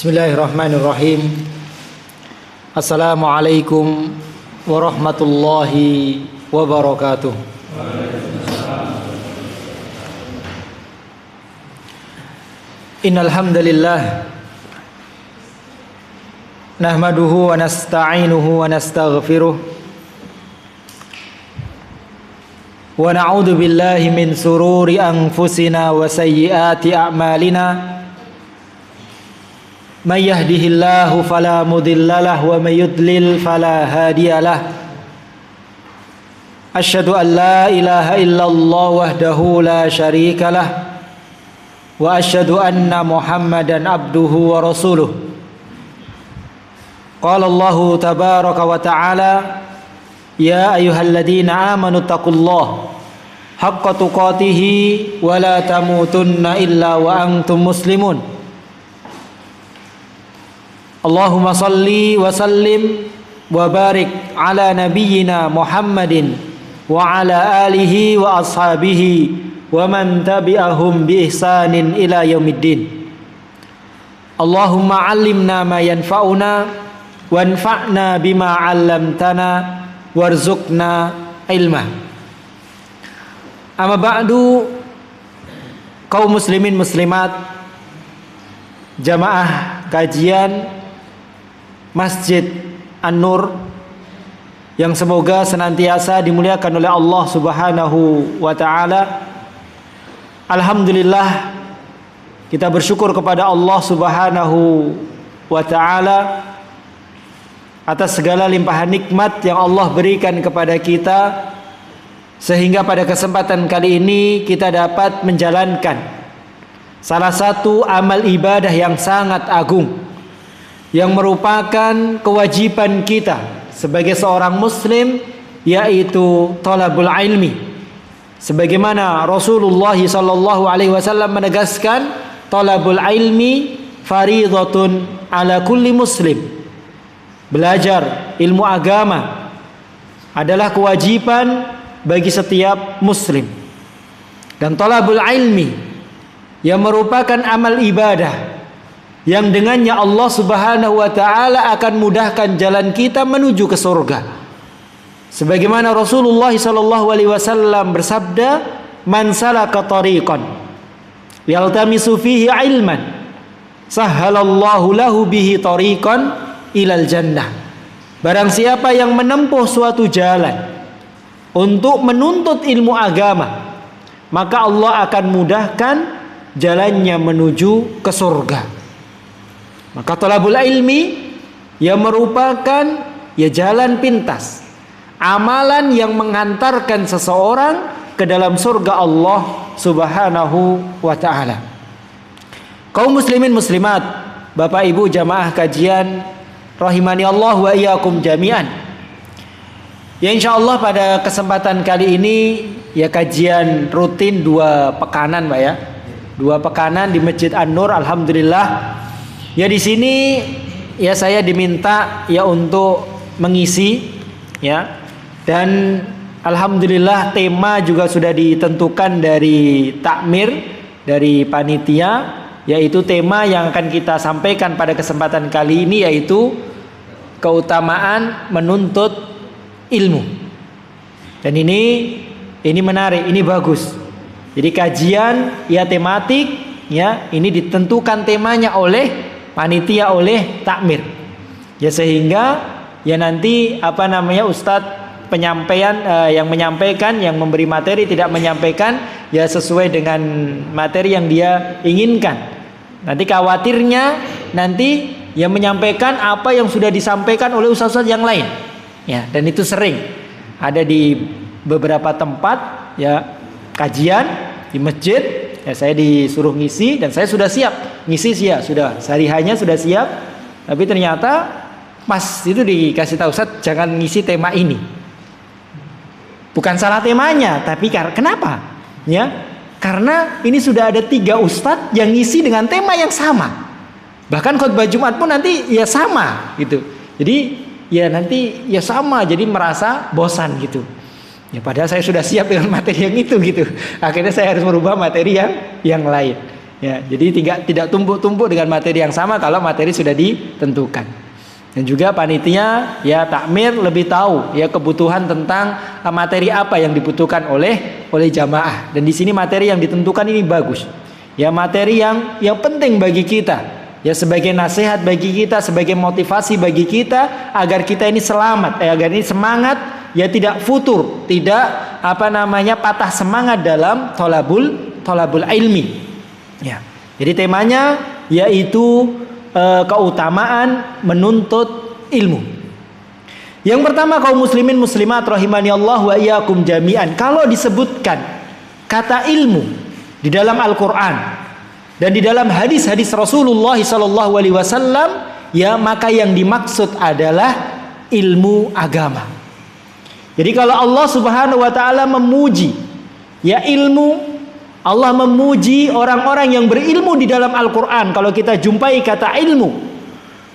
Bismillahirrahmanirrahim. Assalamualaikum warahmatullahi wabarakatuh. Innal hamdalillah nahmaduhu wa nasta'inuhu wa nastaghfiruh wa na'udzu billahi min sururi anfusina wa sayyiati a'malina. May yahdihillahu fala mudhillalah wa may yudlil fala hadiyalah. Asyhadu an la ilaha illallah wahdahu la syarikalah wa asyhadu anna Muhammadan abduhu wa rasuluh. Qala Allahu tabaraka wa ta'ala, ya ayyuhalladzina amanu taqullaha haqqa tuqatih wa la tamutunna illa wa antum muslimun. Allahumma salli wa sallim wa barik ala nabiyyina Muhammadin wa ala alihi wa ashabihi wa man tabi'ahum bi ihsanin ila yaumiddin. Allahumma 'allimna ma yanfa'una wanfa'na bima 'allamtana warzuqna ilma. Amma ba'du, kaum muslimin muslimat, jamaah kajian Masjid An-Nur yang semoga senantiasa dimuliakan oleh Allah Subhanahu wa ta'ala. Alhamdulillah, kita bersyukur kepada Allah Subhanahu wa ta'ala atas segala limpahan nikmat yang Allah berikan kepada kita, sehingga pada kesempatan kali ini kita dapat menjalankan salah satu amal ibadah yang sangat agung, yang merupakan kewajiban kita sebagai seorang muslim, yaitu thalabul ilmi. Sebagaimana Rasulullah sallallahu alaihi wasallam menegaskan, thalabul ilmi fariidhatun ala kulli muslim. Belajar ilmu agama adalah kewajiban bagi setiap muslim. Dan thalabul ilmi yang merupakan amal ibadah yang dengannya Allah Subhanahu wa ta'ala akan mudahkan jalan kita menuju ke surga. Sebagaimana Rasulullah sallallahu alaihi wasallam bersabda, man salaka tariqan yaltamisu fihi ilman sahhalallahu lahu bihi tariqan ilal jannah. Barang siapa yang menempuh suatu jalan untuk menuntut ilmu agama, maka Allah akan mudahkan jalannya menuju ke surga. Maka thalabul ilmi yang merupakan jalan pintas, amalan yang menghantarkan seseorang ke dalam surga Allah Subhanahu wa ta'ala. Kaum muslimin muslimat, Bapak Ibu jamaah kajian rahimani Allah wa iyyakum jami'an. Ya, insyaallah pada kesempatan kali ini kajian rutin 2 pekanan, Pak ya. 2 pekanan di Masjid An-Nur. Alhamdulillah. Ya, di sini saya diminta untuk mengisi dan alhamdulillah tema juga sudah ditentukan dari takmir, dari panitia, yaitu tema yang akan kita sampaikan pada kesempatan kali ini, yaitu keutamaan menuntut ilmu. Dan ini menarik, ini bagus. Jadi kajian tematik ini ditentukan temanya oleh panitia, oleh takmir. Sehingga nanti ustadz penyampaian yang menyampaikan, yang memberi materi tidak menyampaikan sesuai dengan materi yang dia inginkan. Nanti khawatirnya nanti yang menyampaikan apa yang sudah disampaikan oleh ustadz yang lain. Dan itu sering ada di beberapa tempat kajian di masjid. Saya disuruh ngisi dan saya sudah siap ngisi sudah sarihanya sudah siap, tapi ternyata pas itu dikasih tahu, Ustaz jangan ngisi tema ini. Bukan salah temanya, tapi kenapa? Karena ini sudah ada 3 ustadz yang ngisi dengan tema yang sama. Bahkan khutbah Jumat pun nanti sama gitu. Jadi nanti sama, jadi merasa bosan gitu. Padahal saya sudah siap dengan materi yang itu gitu. Akhirnya saya harus merubah materi yang lain. Ya, jadi tidak tumpuk-tumpuk dengan materi yang sama kalau materi sudah ditentukan. Dan juga panitia ya takmir lebih tahu ya kebutuhan tentang materi apa yang dibutuhkan oleh jamaah. Dan di sini materi yang ditentukan ini bagus. Ya, materi yang penting bagi kita. Ya, sebagai nasihat bagi kita, sebagai motivasi bagi kita agar kita ini selamat, agar ini semangat, ya tidak futur, tidak patah semangat dalam tolabul ilmi. Ya, jadi temanya yaitu keutamaan menuntut ilmu. Yang pertama, kaum muslimin muslimat rahimani Allah wa iyyakum jami'an. Kalau disebutkan kata ilmu di dalam Al-Qur'an dan di dalam hadis-hadis Rasulullah SAW, ya maka yang dimaksud adalah ilmu agama. Jadi kalau Allah Subhanahu wa taala memuji ya ilmu, Allah memuji orang-orang yang berilmu di dalam Al-Quran. Kalau kita jumpai kata ilmu,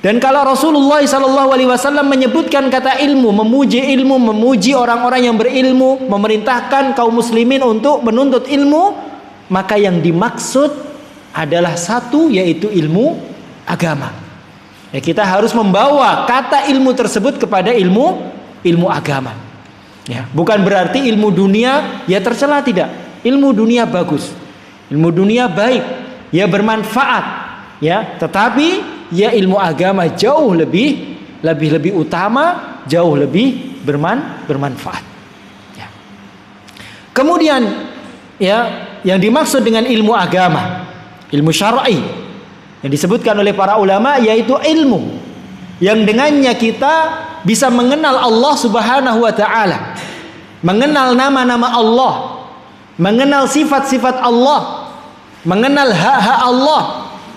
dan kalau Rasulullah SAW menyebutkan kata ilmu, memuji orang-orang yang berilmu, memerintahkan kaum muslimin untuk menuntut ilmu, maka yang dimaksud adalah satu, yaitu ilmu agama. Ya, kita harus membawa kata ilmu tersebut kepada ilmu agama. Ya, bukan berarti ilmu dunia ya tercela, tidak. Ilmu dunia bagus, ilmu dunia baik, ya bermanfaat, ya. Tetapi ya ilmu agama jauh lebih utama, jauh lebih bermanfaat. Ya. Kemudian ya yang dimaksud dengan ilmu agama, ilmu syar'i yang disebutkan oleh para ulama, yaitu ilmu yang dengannya kita bisa mengenal Allah Subhanahu wa taala, mengenal nama-nama Allah, mengenal sifat-sifat Allah, mengenal hak-hak Allah.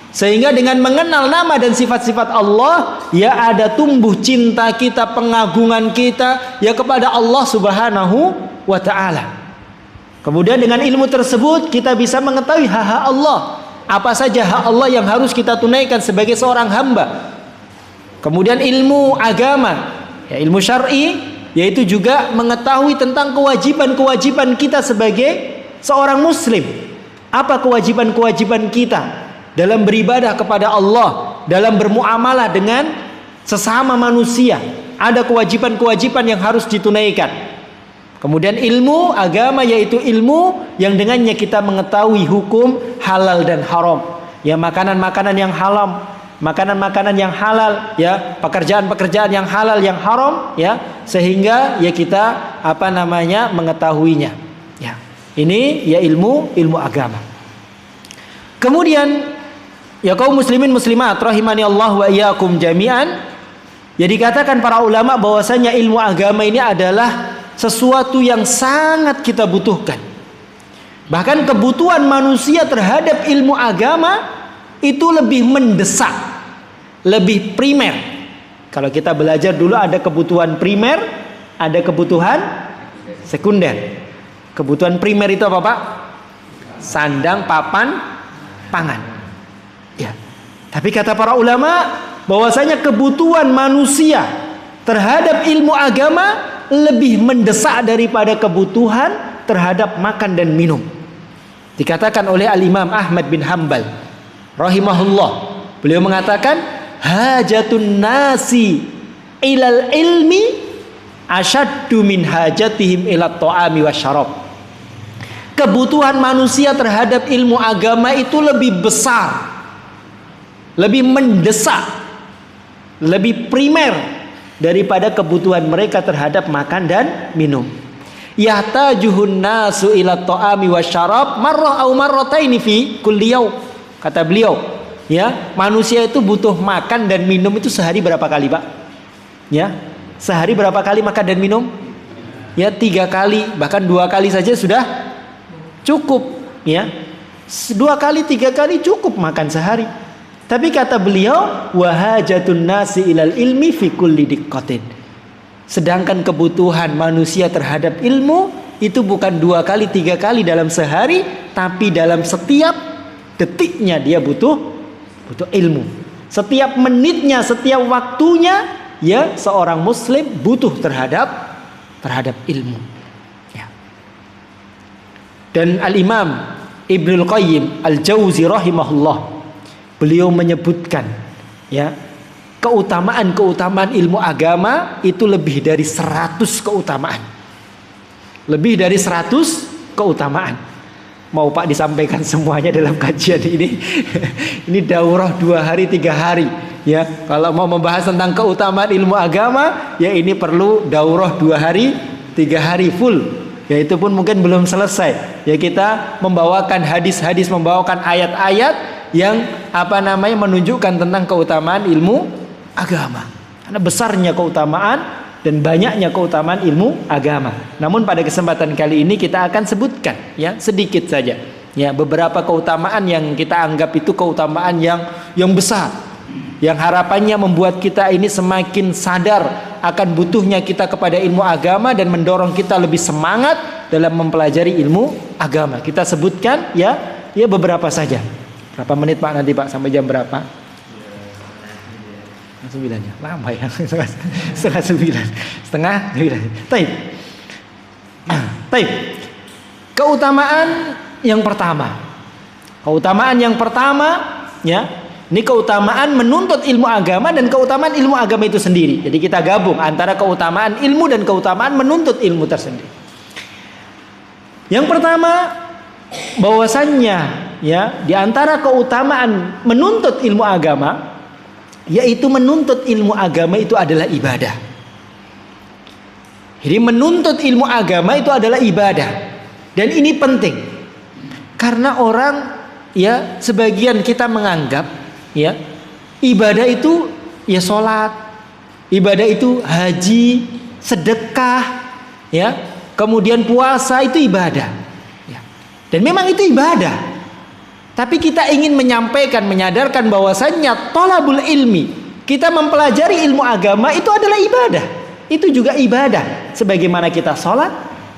Sehingga dengan mengenal nama dan sifat-sifat Allah, ya ada tumbuh cinta kita, pengagungan kita ya kepada Allah Subhanahu wa taala. Kemudian dengan ilmu tersebut kita bisa mengetahui hak-hak Allah. Apa saja hak Allah yang harus kita tunaikan sebagai seorang hamba. Kemudian ilmu agama, ya ilmu syar'i, yaitu juga mengetahui tentang kewajiban-kewajiban kita sebagai seorang muslim. Apa kewajiban-kewajiban kita dalam beribadah kepada Allah, dalam bermuamalah dengan sesama manusia. Ada kewajiban-kewajiban yang harus ditunaikan. Kemudian ilmu agama, yaitu ilmu yang dengannya kita mengetahui hukum halal dan haram. Ya, makanan-makanan yang haram, makanan-makanan yang halal, ya pekerjaan-pekerjaan yang halal, yang haram, ya sehingga ya kita mengetahuinya. Ya, ini ya ilmu agama. Kemudian ya kaum muslimin muslimat rahimani Allah wa iyyakum jami'an, ya dikatakan para ulama bahwasanya ilmu agama ini adalah sesuatu yang sangat kita butuhkan. Bahkan kebutuhan manusia terhadap ilmu agama itu lebih mendesak, lebih primer. Kalau kita belajar dulu ada kebutuhan primer, ada kebutuhan sekunder. Kebutuhan primer itu apa, Pak? Sandang, papan, pangan. Ya. Tapi kata para ulama bahwasanya kebutuhan manusia terhadap ilmu agama lebih mendesak daripada kebutuhan terhadap makan dan minum. Dikatakan oleh Al-Imam Ahmad bin Hanbal rahimahullah, beliau mengatakan hajatun nasi ilal ilmi asyaddu min hajatihim ilat ta'ami wasyarab. Kebutuhan manusia terhadap ilmu agama itu lebih besar, lebih mendesak, lebih primer daripada kebutuhan mereka terhadap makan dan minum. Yahtajuhun nasu ila ta'ami wasyarab marrah aw marrataini fi kulli yaum. Kata beliau, ya, manusia itu butuh makan dan minum itu sehari berapa kali, Pak? Ya, sehari berapa kali makan dan minum? Ya, 3 kali, bahkan 2 kali saja sudah cukup, ya. 2 kali, 3 kali cukup makan sehari. Tapi kata beliau, wahajatun nasi ilal ilmi fi kulli diqqatin. Sedangkan kebutuhan manusia terhadap ilmu itu bukan 2 kali, 3 kali dalam sehari, tapi dalam setiap detiknya dia butuh ilmu. Setiap menitnya, setiap waktunya, ya seorang muslim butuh terhadap ilmu. Ya. Dan Al-Imam Ibnul Qayyim Al-Jauzi rahimahullah, beliau menyebutkan ya, keutamaan ilmu agama itu lebih dari 100 keutamaan. Lebih dari 100 keutamaan. Mau Pak disampaikan semuanya dalam kajian ini? Ini daurah 2 hari 3 hari ya. Kalau mau membahas tentang keutamaan ilmu agama, ya ini perlu daurah 2 hari 3 hari full. Ya itu pun mungkin belum selesai. Ya kita membawakan hadis-hadis, membawakan ayat-ayat yang menunjukkan tentang keutamaan ilmu agama. Karena besarnya keutamaan dan banyaknya keutamaan ilmu agama. Namun pada kesempatan kali ini kita akan sebutkan ya sedikit saja ya beberapa keutamaan yang kita anggap itu keutamaan yang besar, yang harapannya membuat kita ini semakin sadar akan butuhnya kita kepada ilmu agama dan mendorong kita lebih semangat dalam mempelajari ilmu agama. Kita sebutkan ya beberapa saja. Berapa menit Pak nanti Pak, sampai jam berapa? 9 ya, lama ya. setengah 9. Taib. Keutamaan yang pertama ya, ini keutamaan menuntut ilmu agama dan keutamaan ilmu agama itu sendiri. Jadi kita gabung antara keutamaan ilmu dan keutamaan menuntut ilmu tersendiri. Yang pertama, bahwasannya ya di antara keutamaan menuntut ilmu agama, yaitu menuntut ilmu agama itu adalah ibadah. Jadi menuntut ilmu agama itu adalah ibadah. Dan ini penting. Karena orang ya sebagian kita menganggap ya ibadah itu ya sholat, ibadah itu haji, sedekah, ya, kemudian puasa itu ibadah. Ya. Dan memang itu ibadah. Tapi kita ingin menyampaikan, menyadarkan bahwasannya thalabul ilmi, kita mempelajari ilmu agama itu adalah ibadah. Itu juga ibadah. Sebagaimana kita sholat,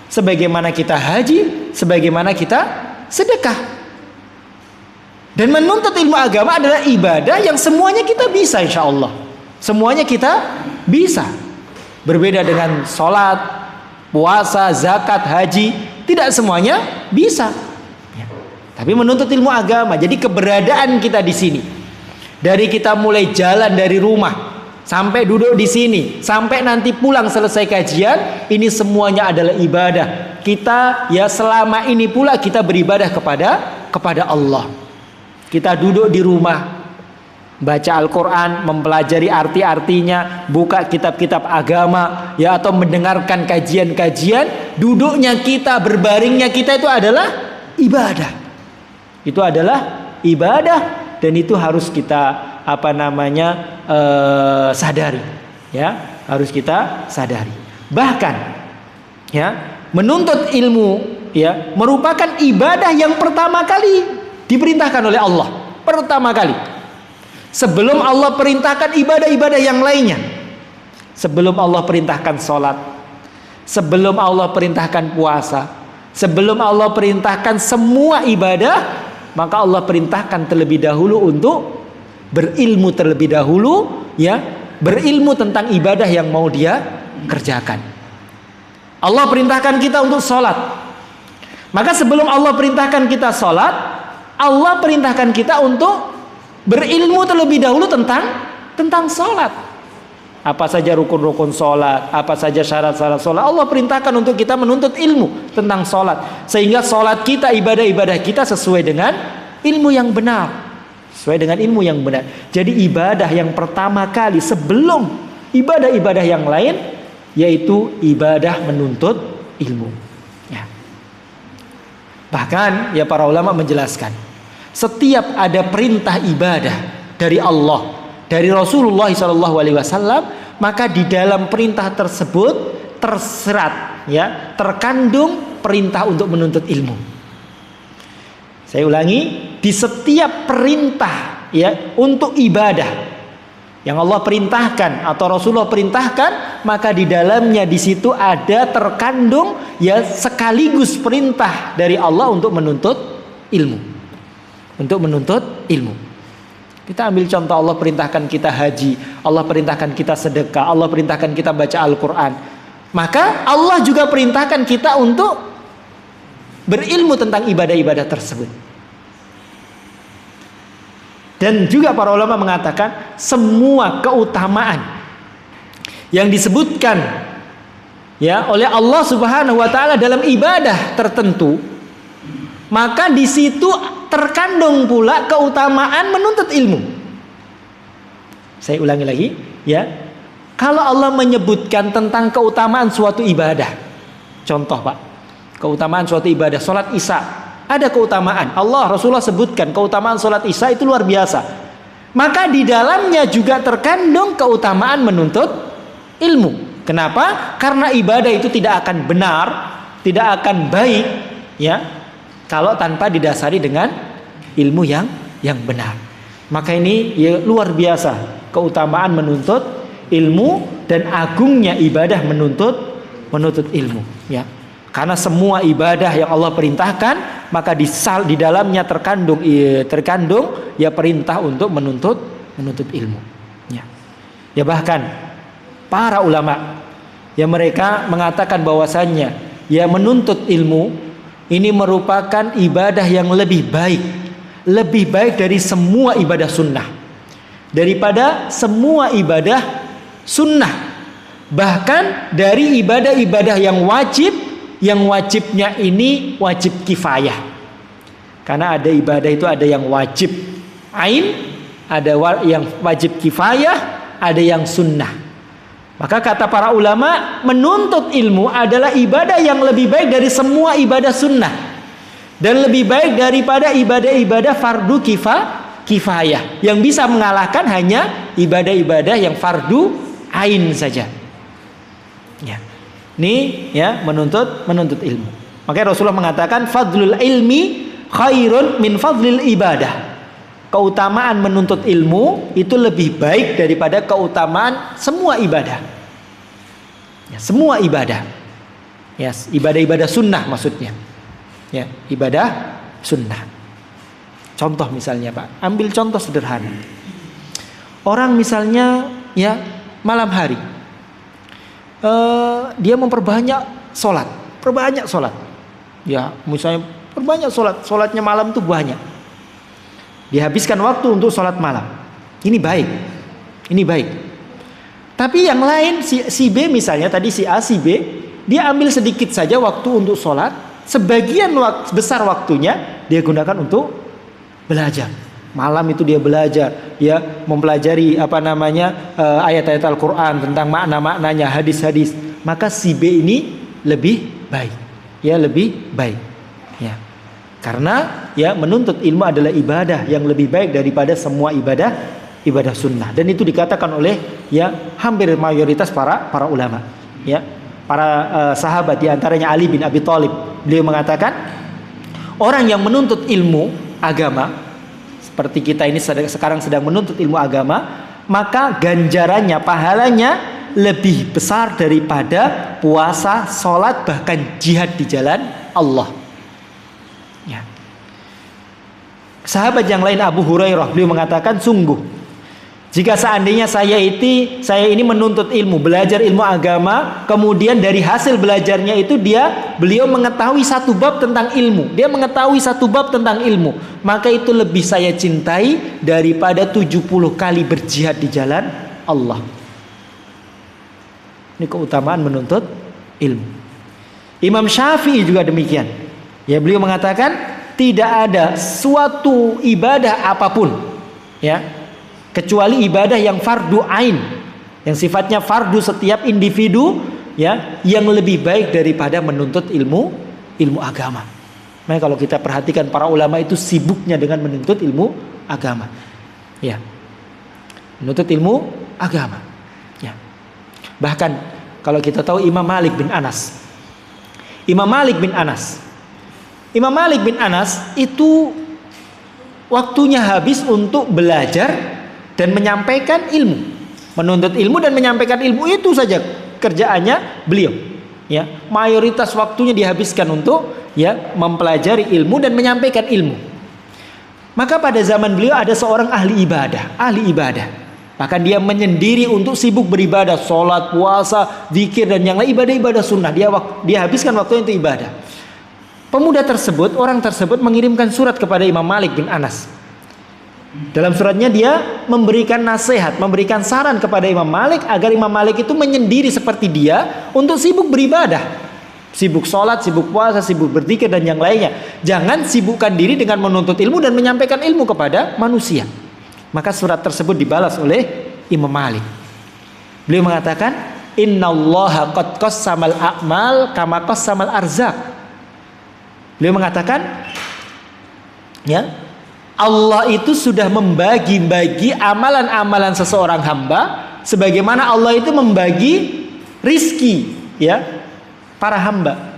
sebagaimana kita haji, sebagaimana kita sedekah. Dan menuntut ilmu agama adalah ibadah yang semuanya kita bisa, insya Allah. Semuanya kita bisa. Berbeda dengan sholat, puasa, zakat, haji, tidak semuanya bisa. Tapi menuntut ilmu agama, jadi keberadaan kita di sini, dari kita mulai jalan dari rumah sampai duduk di sini, sampai nanti pulang selesai kajian, ini semuanya adalah ibadah. Kita ya selama ini pula kita beribadah kepada Allah. Kita duduk di rumah, baca Al-Quran, mempelajari arti-artinya, buka kitab-kitab agama, ya, atau mendengarkan kajian-kajian. Duduknya kita, berbaringnya kita itu adalah ibadah. Itu adalah ibadah dan itu harus kita sadari, ya, harus kita sadari. Bahkan, ya, menuntut ilmu, ya, merupakan ibadah yang pertama kali diperintahkan oleh Allah. Pertama kali. Sebelum Allah perintahkan ibadah-ibadah yang lainnya. Sebelum Allah perintahkan sholat, sebelum Allah perintahkan puasa, sebelum Allah perintahkan semua ibadah, maka Allah perintahkan terlebih dahulu untuk berilmu terlebih dahulu, ya, berilmu tentang ibadah yang mau dia kerjakan. Allah perintahkan kita untuk sholat, maka sebelum Allah perintahkan kita sholat, Allah perintahkan kita untuk berilmu terlebih dahulu tentang sholat. Apa saja rukun-rukun sholat, apa saja syarat-syarat sholat, Allah perintahkan untuk kita menuntut ilmu tentang sholat, sehingga sholat kita, ibadah-ibadah kita sesuai dengan ilmu yang benar, sesuai dengan ilmu yang benar. Jadi ibadah yang pertama kali sebelum ibadah-ibadah yang lain, yaitu ibadah menuntut ilmu, ya. Bahkan ya para ulama menjelaskan, setiap ada perintah ibadah dari Allah, dari Rasulullah SAW, maka di dalam perintah tersebut terserat, ya, terkandung perintah untuk menuntut ilmu. Saya ulangi, di setiap perintah, ya, untuk ibadah yang Allah perintahkan atau Rasulullah perintahkan, maka di dalamnya di situ ada terkandung, ya, sekaligus perintah dari Allah untuk menuntut ilmu, untuk menuntut ilmu. Kita ambil contoh, Allah perintahkan kita haji, Allah perintahkan kita sedekah, Allah perintahkan kita baca Al-Quran. Maka Allah juga perintahkan kita untuk berilmu tentang ibadah-ibadah tersebut. Dan juga para ulama mengatakan semua keutamaan yang disebutkan ya oleh Allah Subhanahu wa taala dalam ibadah tertentu, maka di situ terkandung pula keutamaan menuntut ilmu. Saya ulangi lagi ya. Kalau Allah menyebutkan tentang keutamaan suatu ibadah, contoh Pak, keutamaan suatu ibadah, sholat isya, ada keutamaan. Allah Rasulullah sebutkan keutamaan sholat isya itu luar biasa. Maka di dalamnya juga terkandung keutamaan menuntut ilmu. Kenapa? Karena ibadah itu tidak akan benar, tidak akan baik, ya, kalau tanpa didasari dengan ilmu yang benar. Maka ini ya, luar biasa keutamaan menuntut ilmu dan agungnya ibadah menuntut ilmu, ya. Karena semua ibadah yang Allah perintahkan, maka di dalamnya terkandung ya perintah untuk menuntut ilmu, ya. Ya bahkan para ulama ya mereka mengatakan bahwasannya ya menuntut ilmu ini merupakan ibadah yang lebih baik dari semua ibadah sunnah, daripada semua ibadah sunnah, bahkan dari ibadah-ibadah yang wajibnya ini wajib kifayah. Karena ada ibadah itu ada yang wajib ain, ada yang wajib kifayah, ada yang sunnah. Maka kata para ulama, menuntut ilmu adalah ibadah yang lebih baik dari semua ibadah sunnah, dan lebih baik daripada ibadah-ibadah fardu kifayah, yang bisa mengalahkan hanya ibadah-ibadah yang fardu ain saja. Ya. Ini ya menuntut ilmu. Makanya Rasulullah mengatakan fadlul ilmi khairun min fadlil ibadah. Keutamaan menuntut ilmu itu lebih baik daripada keutamaan semua ibadah. Ya, semua ibadah. Ya, ibadah-ibadah sunnah maksudnya. Ya, ibadah sunnah. Contoh misalnya Pak, ambil contoh sederhana. Orang misalnya ya malam hari dia memperbanyak sholat, ya misalnya perbanyak sholatnya malam itu banyak, dihabiskan waktu untuk sholat malam, ini baik. Tapi yang lain si B misalnya tadi si A si B dia ambil sedikit saja waktu untuk sholat, sebagian besar waktunya dia gunakan untuk belajar. Malam itu dia belajar, ya mempelajari ayat-ayat Al-Quran tentang makna-maknanya, hadis-hadis. Maka si B ini lebih baik, ya. Karena ya menuntut ilmu adalah ibadah yang lebih baik daripada semua ibadah sunnah. Dan itu dikatakan oleh ya hampir mayoritas para ulama, ya para sahabat, diantaranya Ali bin Abi Thalib. Beliau mengatakan orang yang menuntut ilmu agama seperti kita ini sekarang sedang menuntut ilmu agama, maka ganjarannya, pahalanya lebih besar daripada puasa, sholat, bahkan jihad di jalan Allah. Ya. Sahabat yang lain Abu Hurairah beliau mengatakan, sungguh jika seandainya saya ini menuntut ilmu, belajar ilmu agama, kemudian dari hasil belajarnya itu beliau mengetahui satu bab tentang ilmu, maka itu lebih saya cintai daripada 70 kali berjihad di jalan Allah. Ini keutamaan menuntut ilmu. Imam Syafi'i juga demikian. Ya, beliau mengatakan tidak ada suatu ibadah apapun, ya, kecuali ibadah yang fardu ain, yang sifatnya fardu setiap individu, ya, yang lebih baik daripada menuntut ilmu agama. Nah, kalau kita perhatikan para ulama itu sibuknya dengan menuntut ilmu agama, ya, menuntut ilmu agama, ya. Bahkan kalau kita tahu Imam Malik bin Anas itu waktunya habis untuk belajar dan menyampaikan ilmu, menuntut ilmu dan menyampaikan ilmu, itu saja kerjaannya beliau. Ya, mayoritas waktunya dihabiskan untuk ya mempelajari ilmu dan menyampaikan ilmu. Maka pada zaman beliau ada seorang ahli ibadah. Bahkan dia menyendiri untuk sibuk beribadah, sholat, puasa, zikir dan yang lain ibadah-ibadah sunnah. Dia habiskan waktunya untuk ibadah. Pemuda tersebut, orang tersebut mengirimkan surat kepada Imam Malik bin Anas. Dalam suratnya dia memberikan nasihat, memberikan saran kepada Imam Malik agar Imam Malik itu menyendiri seperti dia untuk sibuk beribadah, sibuk sholat, sibuk puasa, sibuk berzikir dan yang lainnya. Jangan sibukkan diri dengan menuntut ilmu dan menyampaikan ilmu kepada manusia. Maka surat tersebut dibalas oleh Imam Malik. Beliau mengatakan, Innallaha qad qassamal a'mal kama qassamal arzaq. Beliau mengatakan, ya, Allah itu sudah membagi-bagi amalan-amalan seseorang hamba sebagaimana Allah itu membagi rizki, ya, para hamba.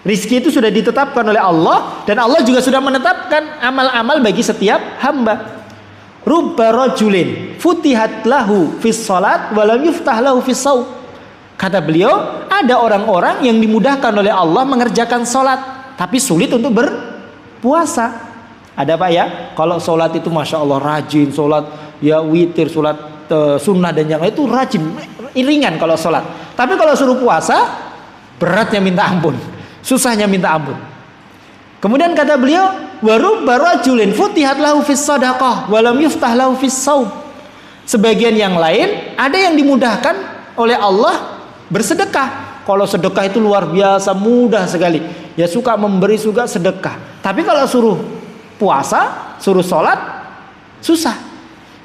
Rizki itu sudah ditetapkan oleh Allah dan Allah juga sudah menetapkan amal-amal bagi setiap hamba. Rubba rajulin futihat lahu fis salat wa lam yuftah lahu fis shaum. Kata beliau, ada orang-orang yang dimudahkan oleh Allah mengerjakan salat tapi sulit untuk berpuasa. Ada Pak ya? Kalau sholat itu Masya Allah rajin, sholat ya witir, sholat sunnah dan yang lain itu rajin, ringan kalau sholat. Tapi kalau suruh puasa, beratnya minta ampun, susahnya minta ampun. Kemudian kata beliau, warubba rajulin futihat lahu fis sadaqah walam yuftah lahu fis shaum. Sebagian yang lain ada yang dimudahkan oleh Allah bersedekah. Kalau sedekah itu luar biasa mudah sekali. Ya suka memberi, suka sedekah. Tapi kalau suruh puasa, suruh sholat, susah.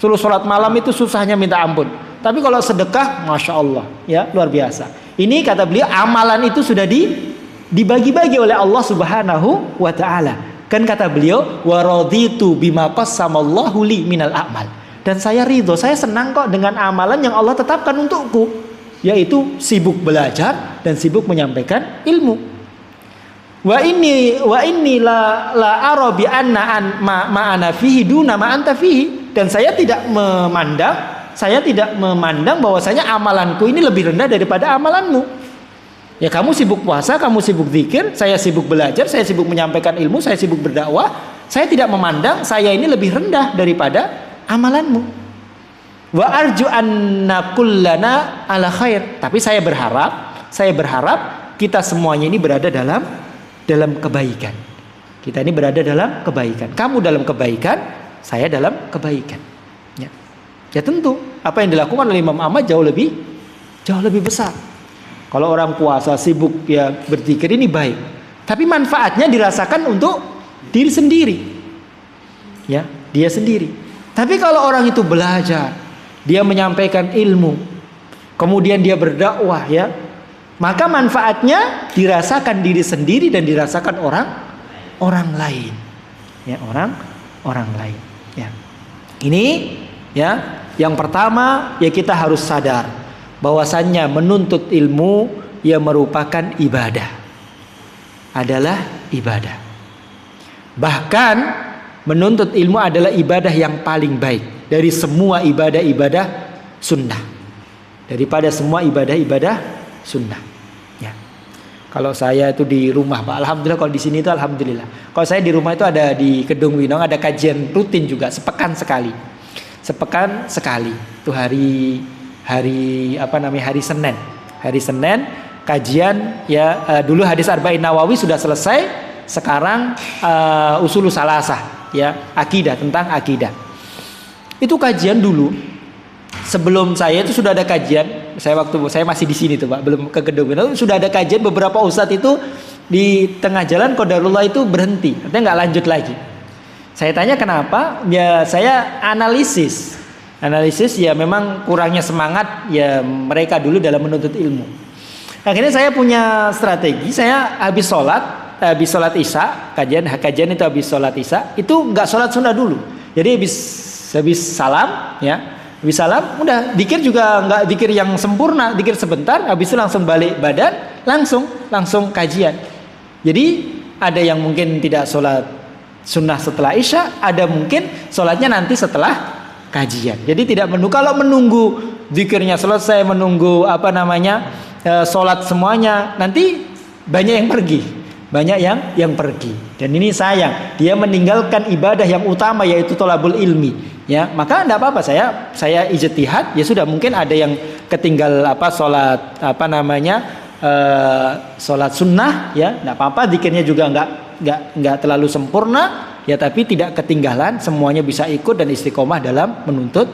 Suruh sholat malam itu susahnya minta ampun. Tapi kalau sedekah, Masya Allah, ya luar biasa. Ini kata beliau, amalan itu sudah dibagi-bagi oleh Allah Subhanahu wa Ta'ala. Kan kata beliau, wa raditu bima qassamallahu li minal a'mal. Dan saya ridho, saya senang kok dengan amalan yang Allah tetapkan untukku, yaitu sibuk belajar dan sibuk menyampaikan ilmu. Wa inni la ara bi anna ma ana fihi duna ma anta fihi. Dan saya tidak memandang bahwasanya amalanku ini lebih rendah daripada amalanmu. Ya kamu sibuk puasa, kamu sibuk zikir, saya sibuk belajar, saya sibuk menyampaikan ilmu, saya sibuk berdakwah. Saya tidak memandang saya ini lebih rendah daripada amalanmu. Wa arju anna kullana ala khair. Tapi saya berharap kita semuanya ini berada dalam kebaikan. Kita ini berada dalam kebaikan. Kamu dalam kebaikan, saya dalam kebaikan. Ya tentu apa yang dilakukan oleh Imam Ahmad jauh lebih besar. Kalau orang puasa sibuk ya berzikir ini baik. Tapi manfaatnya dirasakan untuk diri sendiri. Ya, dia sendiri. Tapi kalau orang itu belajar, dia menyampaikan ilmu, kemudian dia berdakwah, ya, maka manfaatnya dirasakan diri sendiri dan dirasakan orang lain, ya, orang lain. Ya. Ini, ya, yang pertama ya kita harus sadar bahwasannya menuntut ilmu ya merupakan ibadah, adalah ibadah. Bahkan menuntut ilmu adalah ibadah yang paling baik dari semua ibadah-ibadah sunnah, daripada semua ibadah-ibadah sunnah. Ya. Kalau saya itu di rumah, Pak, alhamdulillah. Kalau di sini itu alhamdulillah. Kalau saya di rumah itu ada di Kedung Winong ada kajian rutin juga sepekan sekali. Itu hari Senin. Hari Senin kajian ya. Dulu hadis Arba'in Nawawi sudah selesai. Sekarang Usulus Salasah, ya, akidah, tentang akidah. Itu kajian dulu. Sebelum saya itu sudah ada kajian. Waktu saya masih di sini tuh, Pak, belum ke Kedung Winong. Sudah ada kajian, beberapa ustadz itu di tengah jalan qadarullah itu berhenti, artinya nggak lanjut lagi. Saya tanya kenapa? Ya saya analisis ya memang kurangnya semangat ya mereka dulu dalam menuntut ilmu. Akhirnya saya punya strategi. Saya habis sholat isya, kajian itu habis sholat isya, itu nggak sholat sunnah dulu. Jadi habis salam, ya, habis salam, udah dikir juga nggak dikir yang sempurna, dikir sebentar, habis itu langsung balik badan, langsung kajian. Jadi ada yang mungkin tidak sholat sunnah setelah isya, ada mungkin sholatnya nanti setelah kajian. Jadi tidak menunggu. Kalau menunggu zikirnya selesai, menunggu sholat semuanya, nanti banyak yang pergi. Dan ini sayang, dia meninggalkan ibadah yang utama yaitu thalabul ilmi. Ya, maka tidak apa-apa, saya ijtihad, ya sudah, mungkin ada yang ketinggal sholat sholat sunnah, ya tidak apa-apa. Zikirnya juga nggak terlalu sempurna, ya tapi tidak ketinggalan, semuanya bisa ikut dan istiqomah dalam menuntut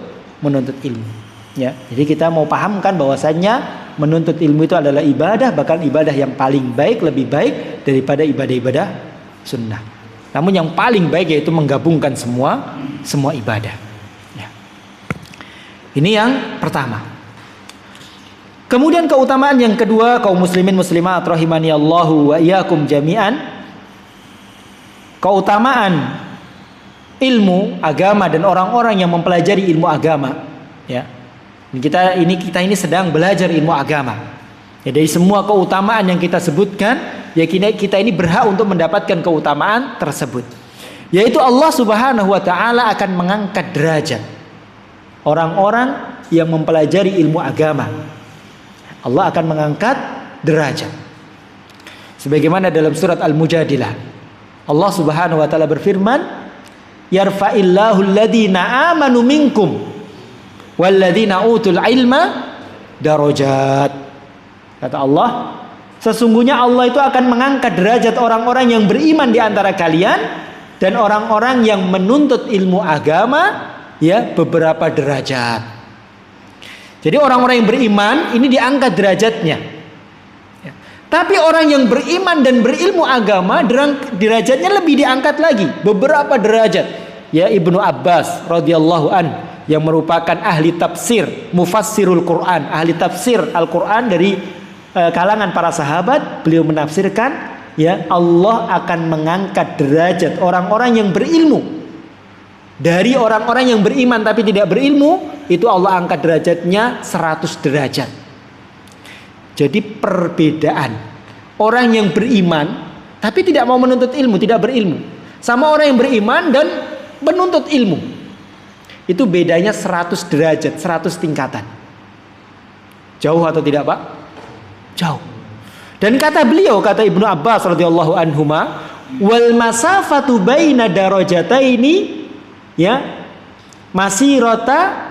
ilmu. Ya, jadi kita mau pahamkan bahwasannya menuntut ilmu itu adalah ibadah, bahkan ibadah yang paling baik, lebih baik daripada ibadah-ibadah sunnah. Namun yang paling baik yaitu menggabungkan semua ibadah. Ya. Ini yang pertama. Kemudian keutamaan yang kedua, kaum muslimin muslimat rahimani Allahu wa iyyakum jami'an. Keutamaan ilmu agama dan orang-orang yang mempelajari ilmu agama, ya. Kita ini sedang belajar ilmu agama. Ya, dari semua keutamaan yang kita sebutkan, ya kita ini berhak untuk mendapatkan keutamaan tersebut. Yaitu Allah Subhanahu wa taala akan mengangkat derajat orang-orang yang mempelajari ilmu agama. Allah akan mengangkat derajat. Sebagaimana dalam surat Al-Mujadilah, Allah Subhanahu wa taala berfirman, "Yarfa'illahu alladhina amanu minkum walladzina utul ilma darajat." Kata Allah, sesungguhnya Allah itu akan mengangkat derajat orang-orang yang beriman di antara kalian dan orang-orang yang menuntut ilmu agama, ya, beberapa derajat. Jadi orang-orang yang beriman ini diangkat derajatnya. Ya. Tapi orang yang beriman dan berilmu agama derajatnya lebih diangkat lagi, beberapa derajat. Ya, Ibnu Abbas radhiyallahu an yang merupakan ahli tafsir, mufassirul Quran, ahli tafsir Al-Quran dari kalangan para sahabat, beliau menafsirkan, ya, Allah akan mengangkat derajat orang-orang yang berilmu dari orang-orang yang beriman tapi tidak berilmu. Itu Allah angkat derajatnya 100 derajat. Jadi perbedaan orang yang beriman tapi tidak mau menuntut ilmu, tidak berilmu, sama orang yang beriman dan menuntut ilmu, itu bedanya 100 derajat, 100 tingkatan. Jauh atau tidak, Pak? Jauh. Dan kata beliau, kata Ibnu Abbas radhiyallahu anhuma, wal masafatu baina darajataini, ya, masirata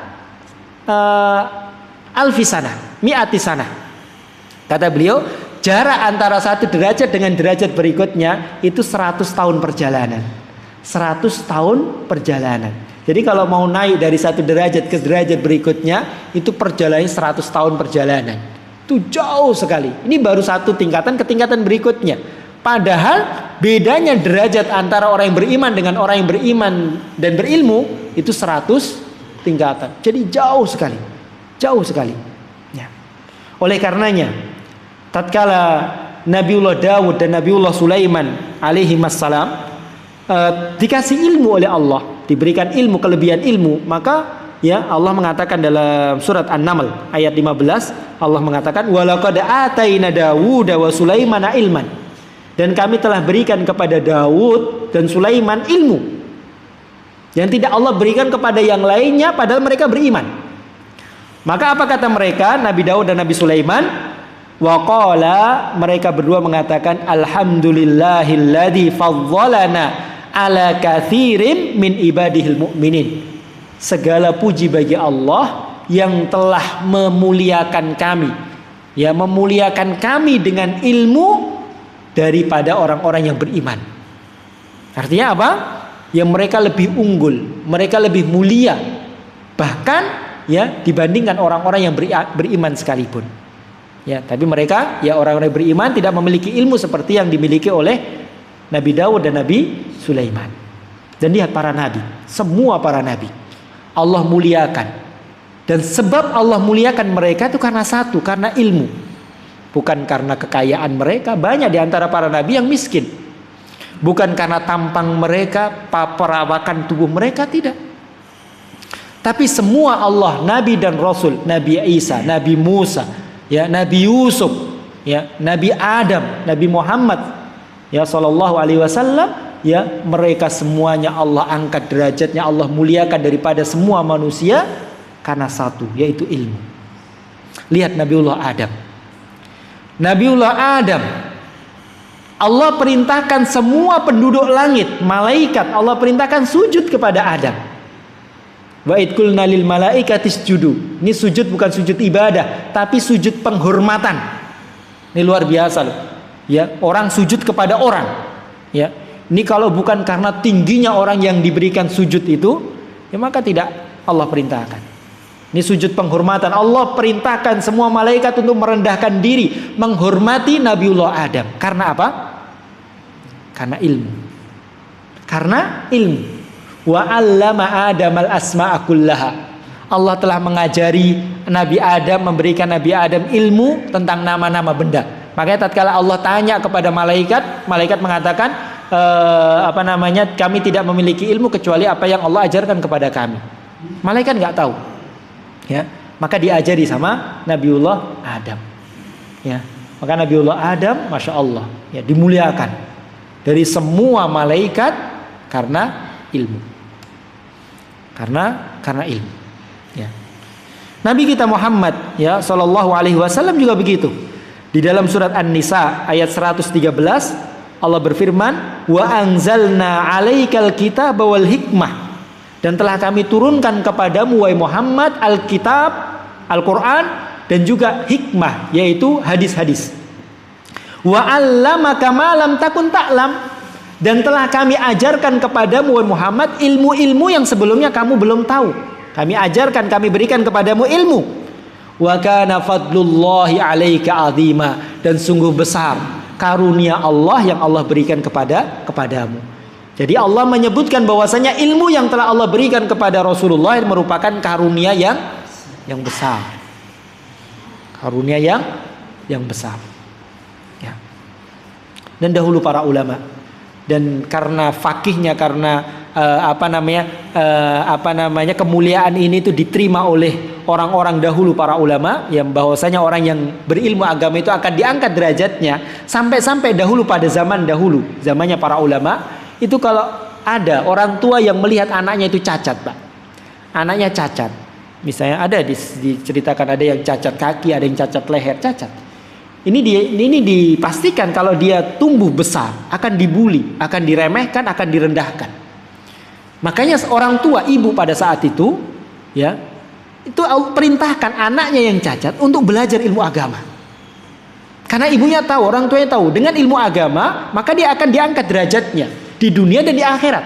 alfisana, mi'ati sana. Kata beliau, jarak antara satu derajat dengan derajat berikutnya itu 100 tahun perjalanan. 100 tahun perjalanan. Jadi kalau mau naik dari satu derajat ke derajat berikutnya, itu perjalanannya 100 tahun perjalanan. Itu jauh sekali. Ini baru satu tingkatan ke tingkatan berikutnya. Padahal bedanya derajat antara orang yang beriman dengan orang yang beriman dan berilmu itu 100 tingkatan. Jadi jauh sekali. Jauh sekali. Ya. Oleh karenanya, tatkala Nabiullah Daud dan Nabiullah Sulaiman alaihi wassalam dikasih ilmu oleh Allah, diberikan ilmu, kelebihan ilmu, maka, ya, Allah mengatakan dalam surat An-Naml ayat 15, Allah mengatakan walaqad ataina Dawuda wa Sulaimana ilman, dan kami telah berikan kepada Daud dan Sulaiman ilmu yang tidak Allah berikan kepada yang lainnya padahal mereka beriman. Maka apa kata mereka, Nabi Daud dan Nabi Sulaiman? Waqala, mereka berdua mengatakan alhamdulillahilladzi faddalana ala katsirin min ibadihil mu'minin. Segala puji bagi Allah yang telah memuliakan kami, ya, memuliakan kami dengan ilmu daripada orang-orang yang beriman. Artinya apa? Yang mereka lebih unggul, mereka lebih mulia, bahkan, ya, dibandingkan orang-orang yang beriman sekalipun. Ya, tapi mereka, ya, orang-orang yang beriman tidak memiliki ilmu seperti yang dimiliki oleh Nabi Daud dan Nabi Sulaiman. Dan lihat para nabi, semua para nabi Allah muliakan. Dan sebab Allah muliakan mereka itu karena satu, karena ilmu. Bukan karena kekayaan mereka. Banyak di antara para nabi yang miskin. Bukan karena tampang mereka, perawakan tubuh mereka, tidak. Tapi semua Allah, nabi dan rasul, Nabi Isa, Nabi Musa, ya, Nabi Yusuf, ya, Nabi Adam, Nabi Muhammad, ya, sallallahu alaihi wasallam, ya, mereka semuanya Allah angkat derajatnya, Allah muliakan daripada semua manusia karena satu, yaitu ilmu. Lihat Nabiullah Adam. Nabiullah Adam, Allah perintahkan semua penduduk langit, malaikat, Allah perintahkan sujud kepada Adam. Wa id qulna lil malaikati isjudu. Ini sujud bukan sujud ibadah, tapi sujud penghormatan. Ini luar biasa loh. Ya, orang sujud kepada orang. Ya. Ini kalau bukan karena tingginya orang yang diberikan sujud itu, ya maka tidak Allah perintahkan. Ini sujud penghormatan. Allah perintahkan semua malaikat untuk merendahkan diri, menghormati Nabiullah Adam. Karena apa? Karena ilmu. Karena ilmu. Wa 'allama Adamal asma'a kullaha. Allah telah mengajari Nabi Adam, memberikan Nabi Adam ilmu tentang nama-nama benda. Makanya tatkala Allah tanya kepada malaikat, malaikat mengatakan, kami tidak memiliki ilmu kecuali apa yang Allah ajarkan kepada kami. Malaikat nggak tahu. Ya, maka diajari sama Nabiullah Adam. Ya, maka Nabiullah Adam, masya Allah, ya dimuliakan dari semua malaikat karena ilmu. Karena ilmu. Ya. Nabi kita Muhammad, ya Shallallahu Alaihi Wasallam juga begitu. Di dalam surat An-Nisa ayat 113 Allah berfirman, wa anzalna 'alaikal kitaba wal hikmah. Dan telah kami turunkan kepadamu wahai Muhammad Alkitab, Al-Quran, dan juga hikmah, yaitu hadis-hadis. Wa 'allamaka ma lam takun ta'lam. Dan telah kami ajarkan kepadamu wahai Muhammad ilmu-ilmu yang sebelumnya kamu belum tahu. Kami ajarkan, kami berikan kepadamu ilmu. Wa kana fadlullahi 'alaika 'azima. Dan sungguh besar karunia Allah yang Allah berikan kepadamu. Jadi Allah menyebutkan bahwasanya ilmu yang telah Allah berikan kepada Rasulullah merupakan karunia yang besar. Karunia yang besar. Ya. Dan dahulu para ulama, dan karena fakihnya, karena kemuliaan ini itu diterima oleh orang-orang dahulu para ulama, yang bahwasanya orang yang berilmu agama itu akan diangkat derajatnya sampai dahulu pada zamannya para ulama. Itu kalau ada orang tua yang melihat anaknya itu cacat, Pak. Anaknya cacat. Misalnya ada diceritakan ada yang cacat kaki, ada yang cacat leher, cacat. Ini dipastikan kalau dia tumbuh besar akan dibully, akan diremehkan, akan direndahkan. Makanya orang tua, ibu pada saat itu, ya, itu perintahkan anaknya yang cacat untuk belajar ilmu agama. Karena ibunya tahu, orang tuanya tahu, dengan ilmu agama maka dia akan diangkat derajatnya di dunia dan di akhirat.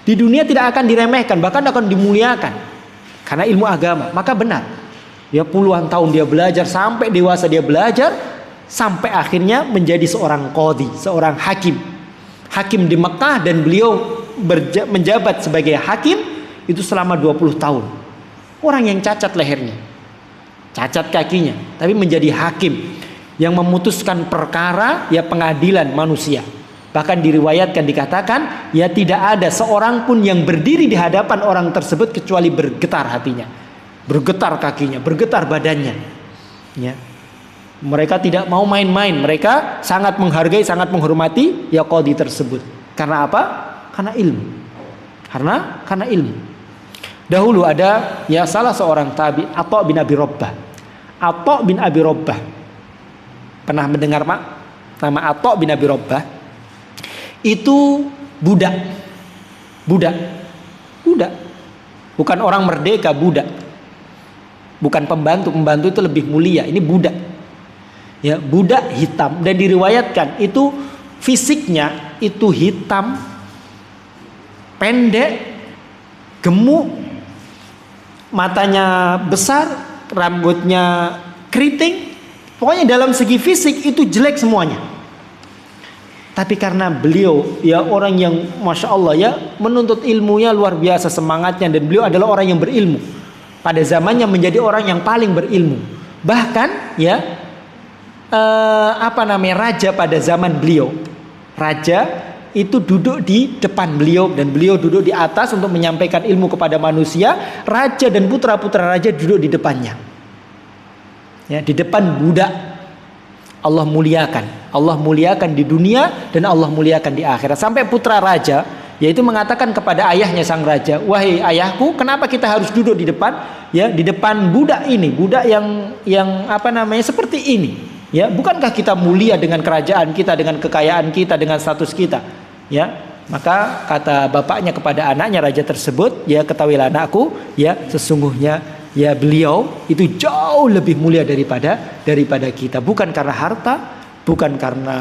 Di dunia tidak akan diremehkan, bahkan akan dimuliakan karena ilmu agama. Maka benar, ya puluhan tahun dia belajar, sampai dewasa dia belajar, sampai akhirnya menjadi seorang qadhi, seorang hakim di Mekah, dan beliau menjabat sebagai hakim itu selama 20 tahun. Orang yang cacat lehernya, cacat kakinya, tapi menjadi hakim yang memutuskan perkara, ya pengadilan manusia. Bahkan diriwayatkan, dikatakan, ya tidak ada seorang pun yang berdiri di hadapan orang tersebut kecuali bergetar hatinya, bergetar kakinya, bergetar badannya. Ya. Mereka tidak mau main-main, mereka sangat menghargai, sangat menghormati ya qadhi tersebut. Karena apa? Karena ilmu. Karena ilmu. Dahulu ada ya salah seorang tabi, Atha bin Abi Rabbah. Atha bin Abi Rabbah. Pernah mendengar Pak nama Atha bin Abi Rabbah? Itu budak. Bukan orang merdeka, budak. Bukan pembantu itu lebih mulia. Ini budak. Ya, budak hitam, dan diriwayatkan itu fisiknya itu hitam, pendek, gemuk, matanya besar, rambutnya keriting. Pokoknya dalam segi fisik itu jelek semuanya. Tapi karena beliau ya orang yang masya Allah ya menuntut ilmunya luar biasa semangatnya, dan beliau adalah orang yang berilmu. Pada zamannya menjadi orang yang paling berilmu. Bahkan ya raja pada zaman beliau, raja itu duduk di depan beliau dan beliau duduk di atas untuk menyampaikan ilmu kepada manusia. Raja dan putra-putra raja duduk di depannya, ya, di depan budak. Allah muliakan di dunia dan Allah muliakan di akhirat. Sampai putra raja yaitu mengatakan kepada ayahnya sang raja, wahai ayahku, kenapa kita harus duduk di depan, ya, di depan budak ini, budak yang seperti ini, ya, bukankah kita mulia dengan kerajaan kita, dengan kekayaan kita, dengan status kita, ya? Maka kata bapaknya kepada anaknya raja tersebut, ya, ketahuilah anakku, ya, sesungguhnya ya beliau itu jauh lebih mulia daripada kita, bukan karena harta, Bukan karena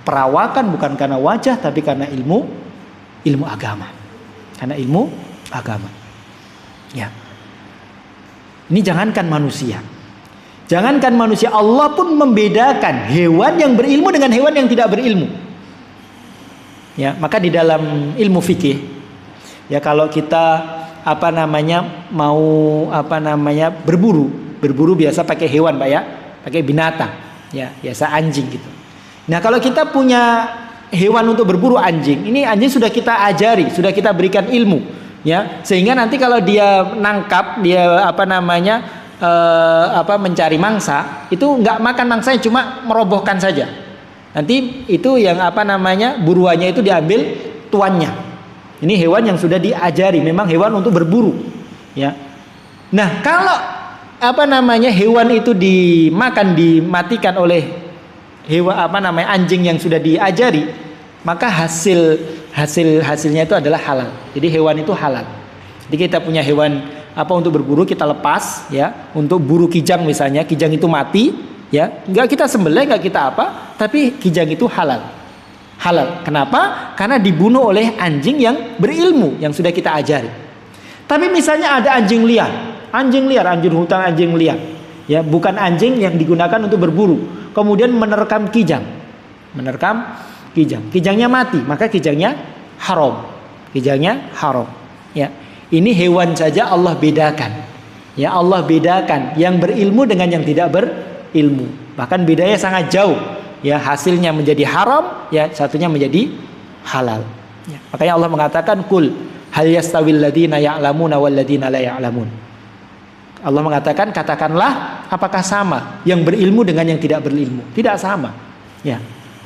perawakan, bukan karena wajah, tapi karena ilmu agama. Karena ilmu agama. Ya. Ini jangankan manusia. Jangankan manusia, Allah pun membedakan hewan yang berilmu dengan hewan yang tidak berilmu. Ya, maka di dalam ilmu fikih, ya kalau kita berburu biasa pakai hewan, Pak ya, pakai binatang. Ya, biasa anjing gitu. Nah, kalau kita punya hewan untuk berburu anjing, ini anjing sudah kita ajari, sudah kita berikan ilmu, ya, sehingga nanti kalau dia nangkap, dia mencari mangsa, itu nggak makan mangsanya, cuma merobohkan saja. Nanti itu yang buruannya itu diambil tuannya. Ini hewan yang sudah diajari, memang hewan untuk berburu, ya. Nah, kalau hewan itu dimatikan oleh anjing yang sudah diajari, maka hasilnya itu adalah halal. Jadi hewan itu halal. Jadi kita punya hewan untuk berburu, kita lepas, ya, untuk buru kijang misalnya, kijang itu mati, ya, nggak kita sembelih, nggak kita tapi kijang itu halal. Kenapa? Karena dibunuh oleh anjing yang berilmu, yang sudah kita ajari. Tapi misalnya ada anjing liar, anjing hutan, anjing liar, ya, bukan anjing yang digunakan untuk berburu, kemudian menerkam kijangnya mati, maka kijangnya haram, ya. Ini hewan saja Allah bedakan, ya, Allah bedakan yang berilmu dengan yang tidak berilmu, bahkan bedanya sangat jauh, ya, hasilnya menjadi haram, ya, satunya menjadi halal, ya. Makanya Allah mengatakan, kul hal yastawil ladina ya'lamuna wal ladina la ya'lamun. Allah mengatakan, katakanlah, apakah sama yang berilmu dengan yang tidak berilmu? Tidak sama, ya.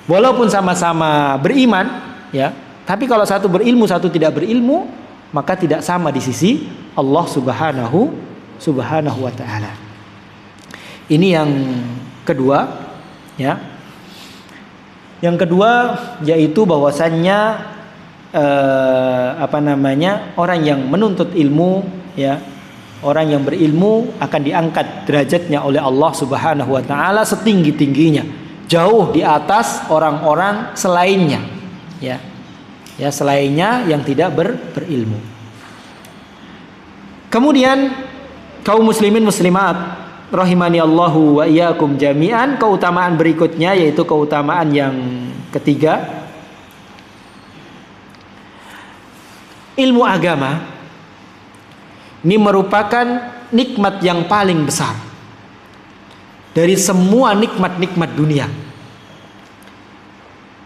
Walaupun sama-sama beriman, ya, tapi kalau satu berilmu, satu tidak berilmu, maka tidak sama di sisi Allah Subhanahu wa taala. Ini yang kedua, ya. Yang kedua yaitu bahwasannya orang yang menuntut ilmu, ya, orang yang berilmu akan diangkat derajatnya oleh Allah Subhanahu wa taala setinggi-tingginya, jauh di atas orang-orang selainnya, ya. Ya, selainnya yang tidak berilmu. Kemudian kaum muslimin muslimat rahimani Allahu wa iyyakum jami'an, keutamaan berikutnya yaitu keutamaan yang ketiga. Ilmu agama ini merupakan nikmat yang paling besar dari semua nikmat-nikmat dunia.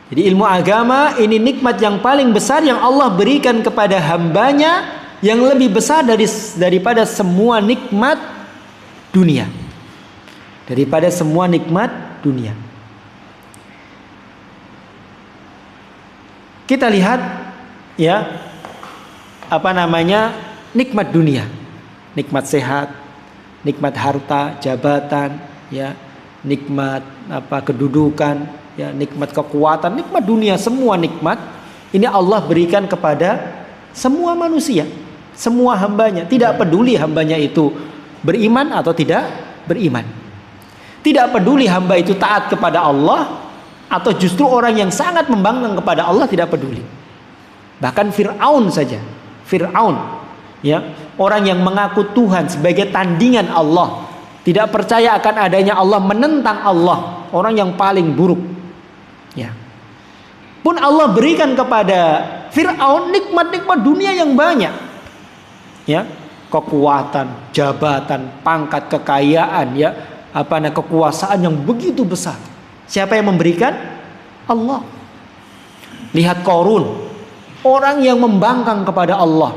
Jadi ilmu agama ini nikmat yang paling besar yang Allah berikan kepada hambanya, yang lebih besar daripada semua nikmat dunia. Daripada semua nikmat dunia. Kita lihat, ya, nikmat dunia, nikmat sehat, nikmat harta, jabatan, ya, nikmat kedudukan, ya, nikmat kekuatan, nikmat dunia, semua nikmat ini Allah berikan kepada semua manusia, semua hambanya, tidak peduli hambanya itu beriman atau tidak beriman, tidak peduli hamba itu taat kepada Allah atau justru orang yang sangat membangkang kepada Allah, tidak peduli. Bahkan Fir'aun saja, ya, orang yang mengaku Tuhan sebagai tandingan Allah, tidak percaya akan adanya Allah, menentang Allah, orang yang paling buruk, ya, pun Allah berikan kepada Fir'aun nikmat-nikmat dunia yang banyak, ya, kekuatan, jabatan, pangkat, kekayaan, ya, kekuasaan yang begitu besar. Siapa yang memberikan? Allah. Lihat Qarun, orang yang membangkang kepada Allah,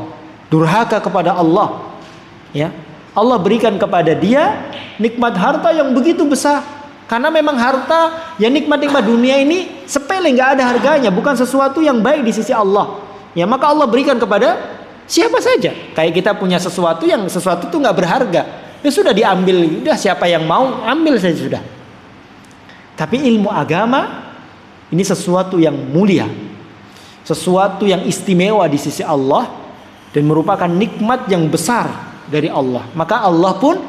durhaka kepada Allah, ya, Allah berikan kepada dia nikmat harta yang begitu besar. Karena memang harta, ya, nikmat-nikmat dunia ini sepele, nggak ada harganya, bukan sesuatu yang baik di sisi Allah. Ya, maka Allah berikan kepada siapa saja. Kayak kita punya sesuatu yang sesuatu itu nggak berharga, ya sudah diambil, udah siapa yang mau ambil saja sudah. Tapi ilmu agama ini sesuatu yang mulia, sesuatu yang istimewa di sisi Allah dan merupakan nikmat yang besar dari Allah. Maka Allah pun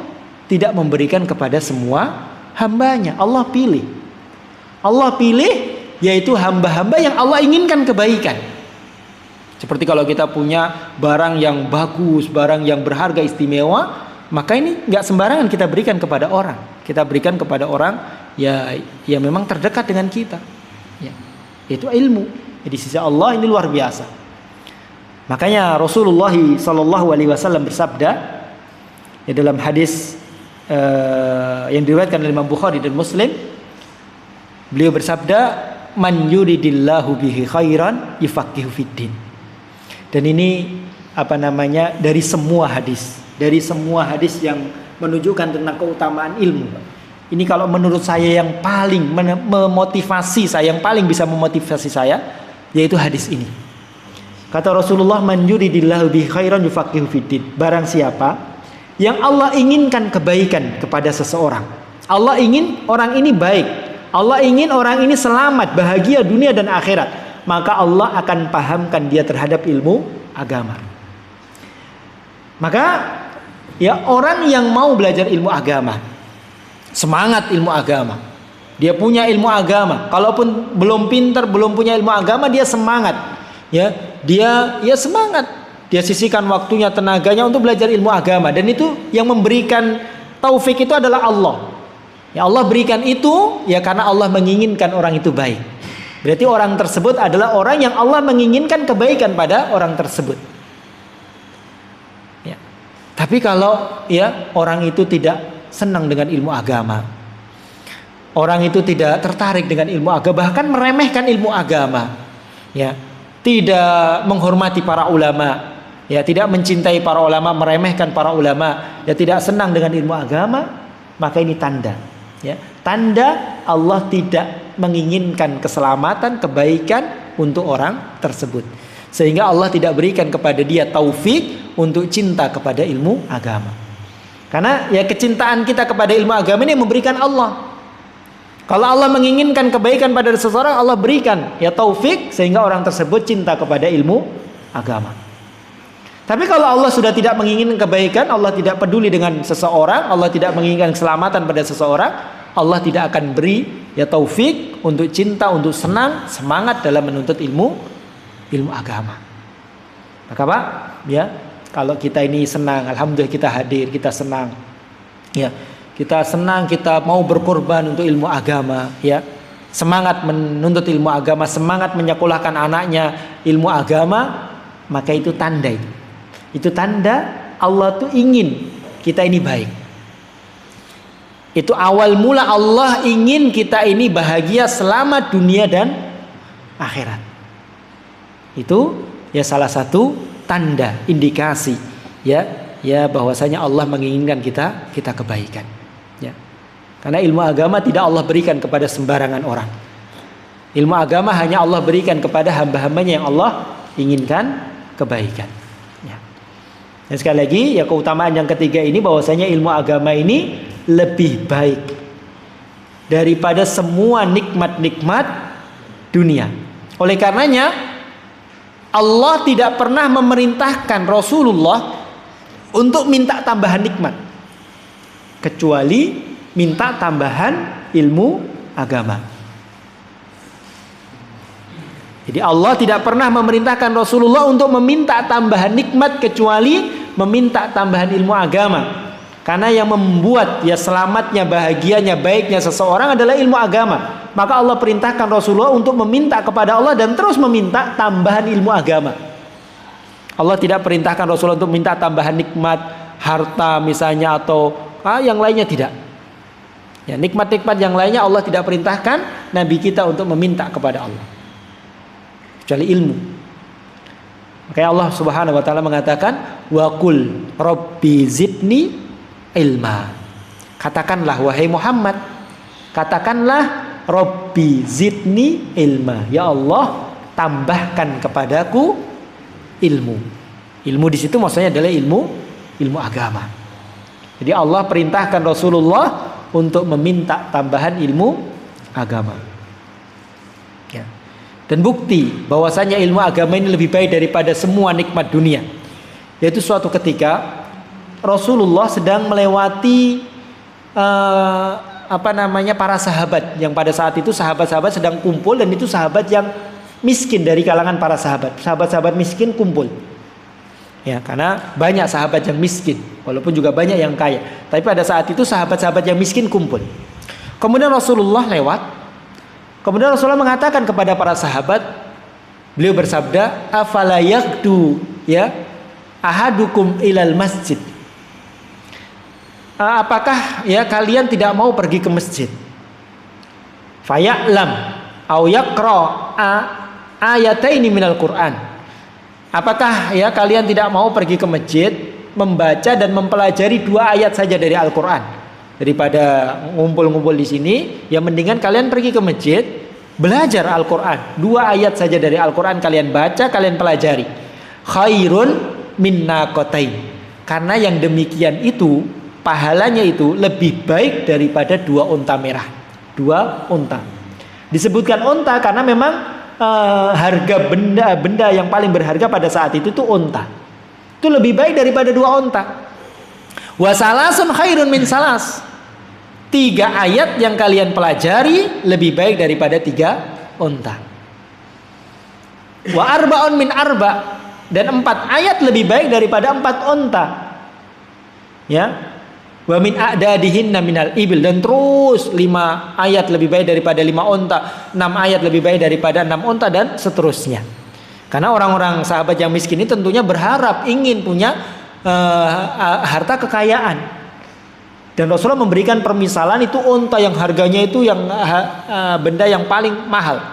tidak memberikan kepada semua hambanya. Allah pilih. Allah pilih yaitu hamba-hamba yang Allah inginkan kebaikan. Seperti kalau kita punya barang yang bagus, barang yang berharga istimewa, maka ini nggak sembarangan kita berikan kepada orang. Kita berikan kepada orang ya memang terdekat dengan kita. Ya, itu ilmu. Di sisi Allah ini luar biasa. Makanya Rasulullah SAW bersabda ya, dalam hadis yang diriwayatkan oleh Imam Bukhari dan Muslim, beliau bersabda, "Man yuridillahu bihi khairan yufaqihu fiddin." Dan ini dari semua hadis yang menunjukkan tentang keutamaan ilmu. Ini kalau menurut saya yang paling memotivasi saya, yang paling bisa memotivasi saya, yaitu hadis ini. Kata Rasulullah, "Man yuridillahu bihi khairan yufaqihu fiddin." Barang siapa yang Allah inginkan kebaikan kepada seseorang, Allah ingin orang ini baik, Allah ingin orang ini selamat, bahagia dunia dan akhirat, maka Allah akan pahamkan dia terhadap ilmu agama. Maka ya, orang yang mau belajar ilmu agama, semangat ilmu agama, dia punya ilmu agama, kalaupun belum pintar, belum punya ilmu agama, dia semangat, ya dia semangat, dia sisihkan waktunya, tenaganya untuk belajar ilmu agama. Dan itu yang memberikan taufik itu adalah Allah. Ya, Allah berikan itu ya karena Allah menginginkan orang itu baik. Berarti orang tersebut adalah orang yang Allah menginginkan kebaikan pada orang tersebut. Ya. Tapi kalau ya orang itu tidak senang dengan ilmu agama, orang itu tidak tertarik dengan ilmu agama, bahkan meremehkan ilmu agama, ya, tidak menghormati para ulama, ya, tidak mencintai para ulama, meremehkan para ulama, ya, tidak senang dengan ilmu agama, maka ini tanda, ya, tanda Allah tidak menginginkan keselamatan, kebaikan untuk orang tersebut, sehingga Allah tidak berikan kepada dia taufik untuk cinta kepada ilmu agama. Karena ya kecintaan kita kepada ilmu agama ini memberikan Allah. Kalau Allah menginginkan kebaikan pada seseorang, Allah berikan ya taufik sehingga orang tersebut cinta kepada ilmu agama. Tapi kalau Allah sudah tidak menginginkan kebaikan, Allah tidak peduli dengan seseorang, Allah tidak menginginkan keselamatan pada seseorang, Allah tidak akan beri ya taufik untuk cinta, untuk senang, semangat dalam menuntut ilmu agama. Maka Pak, ya, kalau kita ini senang, alhamdulillah kita hadir, kita senang. Ya, kita senang, kita mau berkorban untuk ilmu agama, ya. Semangat menuntut ilmu agama, semangat menyekolahkan anaknya ilmu agama, maka itu tanda itu. Itu tanda Allah tuh ingin kita ini baik. Itu awal mula Allah ingin kita ini bahagia selamat dunia dan akhirat. Itu ya salah satu tanda, indikasi ya bahwasanya Allah menginginkan kita kebaikan. Ya. Karena ilmu agama tidak Allah berikan kepada sembarangan orang. Ilmu agama hanya Allah berikan kepada hamba-hambanya yang Allah inginkan kebaikan. Ya. Dan sekali lagi ya keutamaan yang ketiga ini bahwasanya ilmu agama ini lebih baik daripada semua nikmat-nikmat dunia. Oleh karenanya Allah tidak pernah memerintahkan Rasulullah untuk minta tambahan nikmat, kecuali minta tambahan ilmu agama. Jadi Allah tidak pernah memerintahkan Rasulullah untuk meminta tambahan nikmat kecuali meminta tambahan ilmu agama. Karena yang membuat ya selamatnya, bahagianya, baiknya seseorang adalah ilmu agama. Maka Allah perintahkan Rasulullah untuk meminta kepada Allah dan terus meminta tambahan ilmu agama. Allah tidak perintahkan Rasulullah untuk minta tambahan nikmat, harta misalnya atau yang lainnya, tidak. Ya, nikmat-nikmat yang lainnya Allah tidak perintahkan Nabi kita untuk meminta kepada Allah, kecuali ilmu. Makanya Allah Subhanahu wa taala mengatakan, "Wa qul rabbi zidni ilma." Katakanlah wahai Muhammad, katakanlah Rabbi zidni ilma, ya Allah tambahkan kepadaku ilmu. Ilmu di situ maksudnya adalah ilmu agama. Jadi Allah perintahkan Rasulullah untuk meminta tambahan ilmu agama. Ya. Dan bukti bahwasanya ilmu agama ini lebih baik daripada semua nikmat dunia, yaitu suatu ketika Rasulullah sedang melewati para sahabat yang pada saat itu sahabat-sahabat sedang kumpul, dan itu sahabat yang miskin dari kalangan para sahabat. Sahabat-sahabat miskin kumpul. Ya, karena banyak sahabat yang miskin, walaupun juga banyak yang kaya. Tapi pada saat itu sahabat-sahabat yang miskin kumpul. Kemudian Rasulullah lewat. Kemudian Rasulullah mengatakan kepada para sahabat, beliau bersabda, afala yaghdu ya ahadukum ilal masjid. Apakah ya kalian tidak mau pergi ke masjid? Faya'lam au yaqra ayataini minal Qur'an. Apakah ya kalian tidak mau pergi ke masjid, membaca dan mempelajari 2 ayat saja dari Al-Qur'an? Daripada ngumpul-ngumpul di sini, ya mendingan kalian pergi ke masjid, belajar Al-Qur'an. 2 ayat saja dari Al-Qur'an kalian baca, kalian pelajari. Khairun min naqatain. Karena yang demikian itu pahalanya itu lebih baik daripada 2 unta merah. 2 unta. Disebutkan unta karena memang harga benda yang paling berharga pada saat itu tuh unta. Itu lebih baik daripada 2 unta. Wa salasun khairun min salas. 3 ayat yang kalian pelajari lebih baik daripada 3 unta. Wa arba'un min arba. Dan 4 ayat lebih baik daripada 4 unta. Ya. Wa min a'dadihinna minal ibil, dan terus 5 ayat lebih baik daripada 5 unta, 6 ayat lebih baik daripada 6 unta, dan seterusnya. Karena orang-orang sahabat yang miskin ini tentunya berharap ingin punya harta kekayaan. Dan Rasulullah memberikan permisalan itu unta yang harganya itu yang benda yang paling mahal.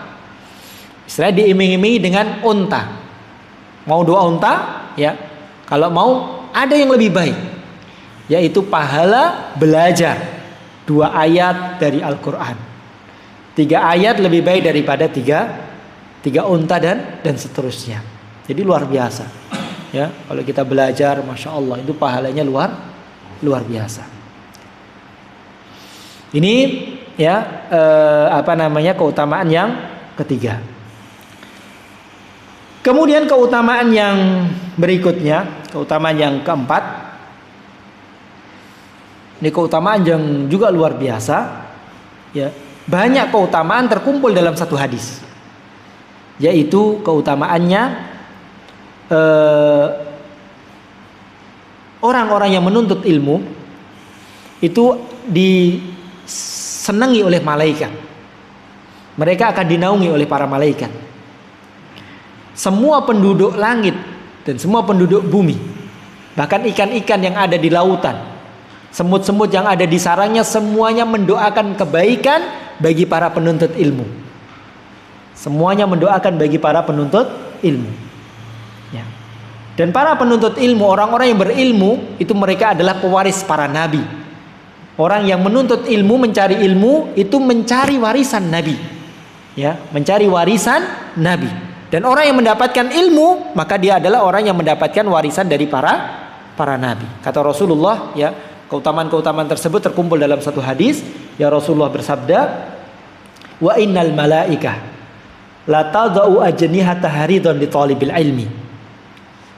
Istilahnya diiming-imingi dengan unta. Mau 2 unta ya. Kalau mau ada yang lebih baik, yaitu pahala belajar 2 ayat dari Al-Quran. 3 ayat lebih baik daripada 3 unta dan seterusnya. Jadi luar biasa. Ya, kalau kita belajar, masya Allah, itu pahalanya luar biasa. Ini ya keutamaan yang ketiga. Kemudian keutamaan yang berikutnya, keutamaan yang keempat. Ini keutamaan yang juga luar biasa. Ya, banyak keutamaan terkumpul dalam satu hadis. Yaitu keutamaannya orang-orang yang menuntut ilmu itu disenangi oleh malaikat. Mereka akan dinaungi oleh para malaikat. Semua penduduk langit dan semua penduduk bumi, bahkan ikan-ikan yang ada di lautan, semut-semut yang ada di sarangnya, semuanya mendoakan kebaikan bagi para penuntut ilmu. Semuanya mendoakan bagi para penuntut ilmu. Ya. Dan para penuntut ilmu, orang-orang yang berilmu, itu mereka adalah pewaris para nabi. Orang yang menuntut ilmu, mencari ilmu, itu mencari warisan nabi. Ya, mencari warisan nabi. Dan orang yang mendapatkan ilmu, maka dia adalah orang yang mendapatkan warisan dari para nabi. Kata Rasulullah, ya, keutamaan-keutamaan tersebut terkumpul dalam satu hadis. Ya, Rasulullah bersabda, wa innal malaikah la tadau ajnihata haridun li talibil ilmi.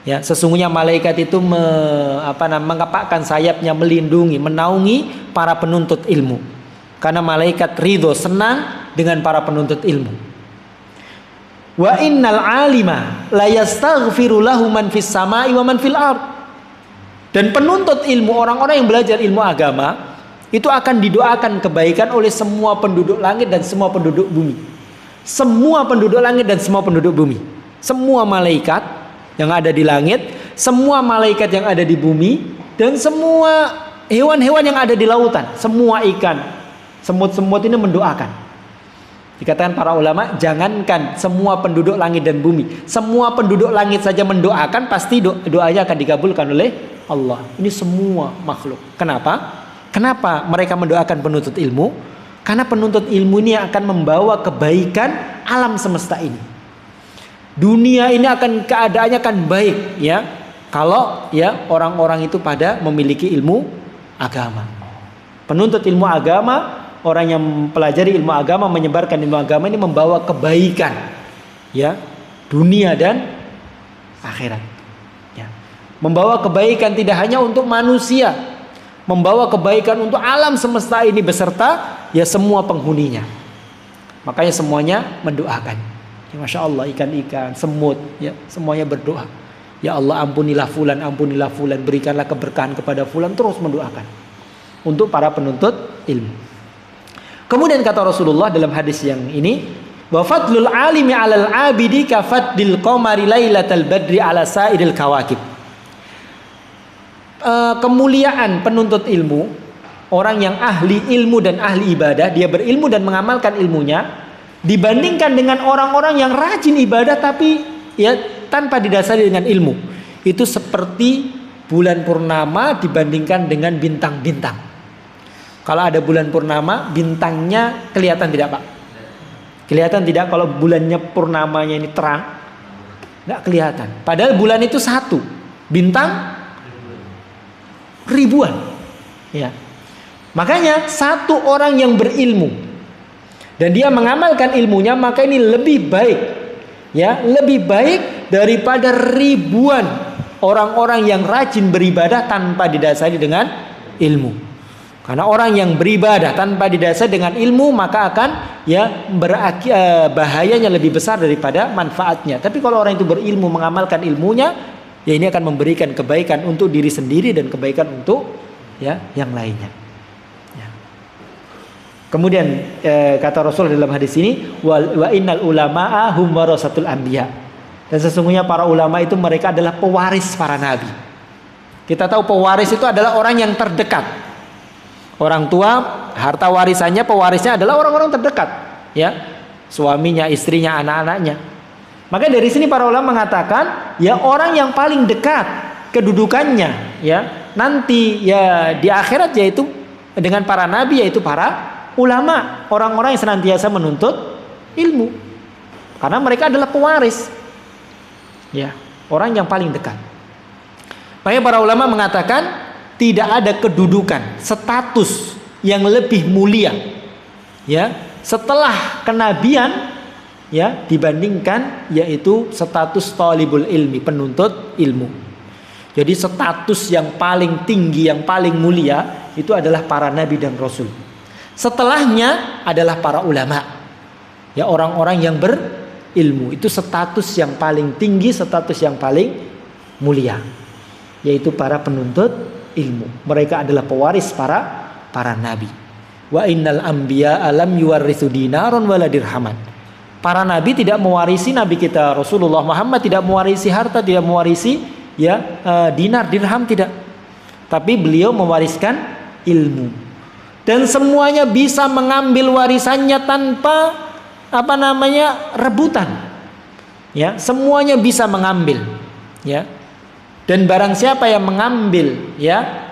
Ya, sesungguhnya malaikat itu mengepakkan sayapnya, melindungi, menaungi para penuntut ilmu. Karena malaikat ridho, senang dengan para penuntut ilmu. Wa innal alima la yastaghfiru lahu man fis samai wa man fil ard. Dan penuntut ilmu, orang-orang yang belajar ilmu agama, itu akan didoakan kebaikan oleh semua penduduk langit dan semua penduduk bumi. Semua penduduk langit dan semua penduduk bumi. Semua malaikat yang ada di langit, semua malaikat yang ada di bumi, dan semua hewan-hewan yang ada di lautan, semua ikan, semut-semut ini mendoakan. Dikatakan para ulama, jangankan semua penduduk langit dan bumi, semua penduduk langit saja mendoakan, pasti doanya akan dikabulkan oleh Allah. Ini semua makhluk. Kenapa? Kenapa mereka mendoakan penuntut ilmu? Karena penuntut ilmu ini akan membawa kebaikan alam semesta ini. Dunia ini akan keadaannya akan baik, ya, kalau ya orang-orang itu pada memiliki ilmu agama. Penuntut ilmu agama, orang yang mempelajari ilmu agama, menyebarkan ilmu agama ini membawa kebaikan, ya, dunia dan akhirat. Ya. Membawa kebaikan tidak hanya untuk manusia, membawa kebaikan untuk alam semesta ini beserta ya semua penghuninya. Makanya semuanya mendoakan. Ya, Masya Allah, ikan-ikan, semut, ya semuanya berdoa. Ya Allah, ampunilah fulan, berikanlah keberkahan kepada fulan, terus mendoakan untuk para penuntut ilmu. Kemudian kata Rasulullah dalam hadis yang ini, wa fadlul alimi 'alal 'abidi ka fadlil qamari lailatal badri 'ala sa'iril kawakib. Kemuliaan penuntut ilmu, orang yang ahli ilmu dan ahli ibadah, dia berilmu dan mengamalkan ilmunya, dibandingkan dengan orang-orang yang rajin ibadah tapi ya tanpa didasari dengan ilmu, itu seperti bulan purnama dibandingkan dengan bintang-bintang. Kalau ada bulan purnama, bintangnya kelihatan tidak, Pak? Kelihatan tidak kalau bulannya purnamanya ini terang? Nggak kelihatan. Padahal bulan itu satu, bintang ribuan. Ya. Makanya satu orang yang berilmu dan dia mengamalkan ilmunya, maka ini lebih baik, ya, lebih baik daripada ribuan orang-orang yang rajin beribadah tanpa didasari dengan ilmu. Karena orang yang beribadah tanpa didasari dengan ilmu, maka akan ya bahayanya lebih besar daripada manfaatnya. Tapi kalau orang itu berilmu, mengamalkan ilmunya, ya ini akan memberikan kebaikan untuk diri sendiri dan kebaikan untuk ya yang lainnya. Ya. Kemudian kata Rasul dalam hadis ini, wa innal ulama'a hum warasatul anbiya. Dan sesungguhnya para ulama itu mereka adalah pewaris para nabi. Kita tahu pewaris itu adalah orang yang terdekat. Orang tua, harta warisannya, pewarisnya adalah orang-orang terdekat, ya, suaminya, istrinya, anak-anaknya. Maka dari sini para ulama mengatakan, ya orang yang paling dekat kedudukannya, ya nanti ya di akhirat yaitu dengan para nabi, yaitu para ulama, orang-orang yang senantiasa menuntut ilmu, karena mereka adalah pewaris, ya orang yang paling dekat. Makanya para ulama mengatakan tidak ada kedudukan, status yang lebih mulia, ya setelah kenabian, ya dibandingkan yaitu status talibul ilmi, penuntut ilmu. Jadi status yang paling tinggi, yang paling mulia itu adalah para nabi dan rasul. Setelahnya adalah para ulama, ya orang-orang yang berilmu. Itu status yang paling tinggi, status yang paling mulia, yaitu para penuntut ilmu. Mereka adalah pewaris para nabi. Wa innal anbiya alam yuwarrithu dinaron wala dirhaman. Para nabi tidak mewarisi, nabi kita Rasulullah Muhammad tidak mewarisi harta, tidak mewarisi ya dinar, dirham, tidak. Tapi beliau mewariskan ilmu. Dan semuanya bisa mengambil warisannya tanpa rebutan. Ya, semuanya bisa mengambil, ya. Dan barang siapa yang mengambil ya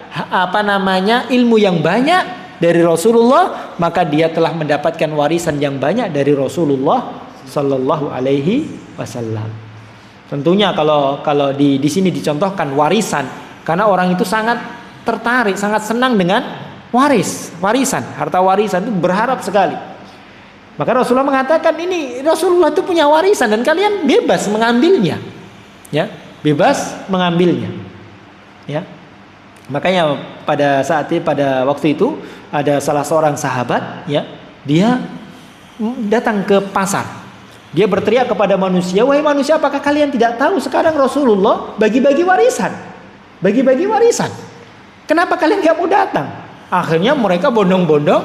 ilmu yang banyak dari Rasulullah, maka dia telah mendapatkan warisan yang banyak dari Rasulullah Sallallahu Alaihi Wasallam. Tentunya kalau di sini dicontohkan warisan, karena orang itu sangat tertarik, sangat senang dengan warisan, harta warisan itu berharap sekali. Maka Rasulullah mengatakan ini Rasulullah itu punya warisan dan kalian bebas mengambilnya, ya. Bebas mengambilnya, ya. Makanya pada waktu itu ada salah seorang sahabat, ya, dia datang ke pasar. Dia berteriak kepada manusia, wahai manusia, apakah kalian tidak tahu sekarang Rasulullah bagi-bagi warisan? Bagi-bagi warisan. Kenapa kalian gak mau datang? Akhirnya mereka bondong-bondong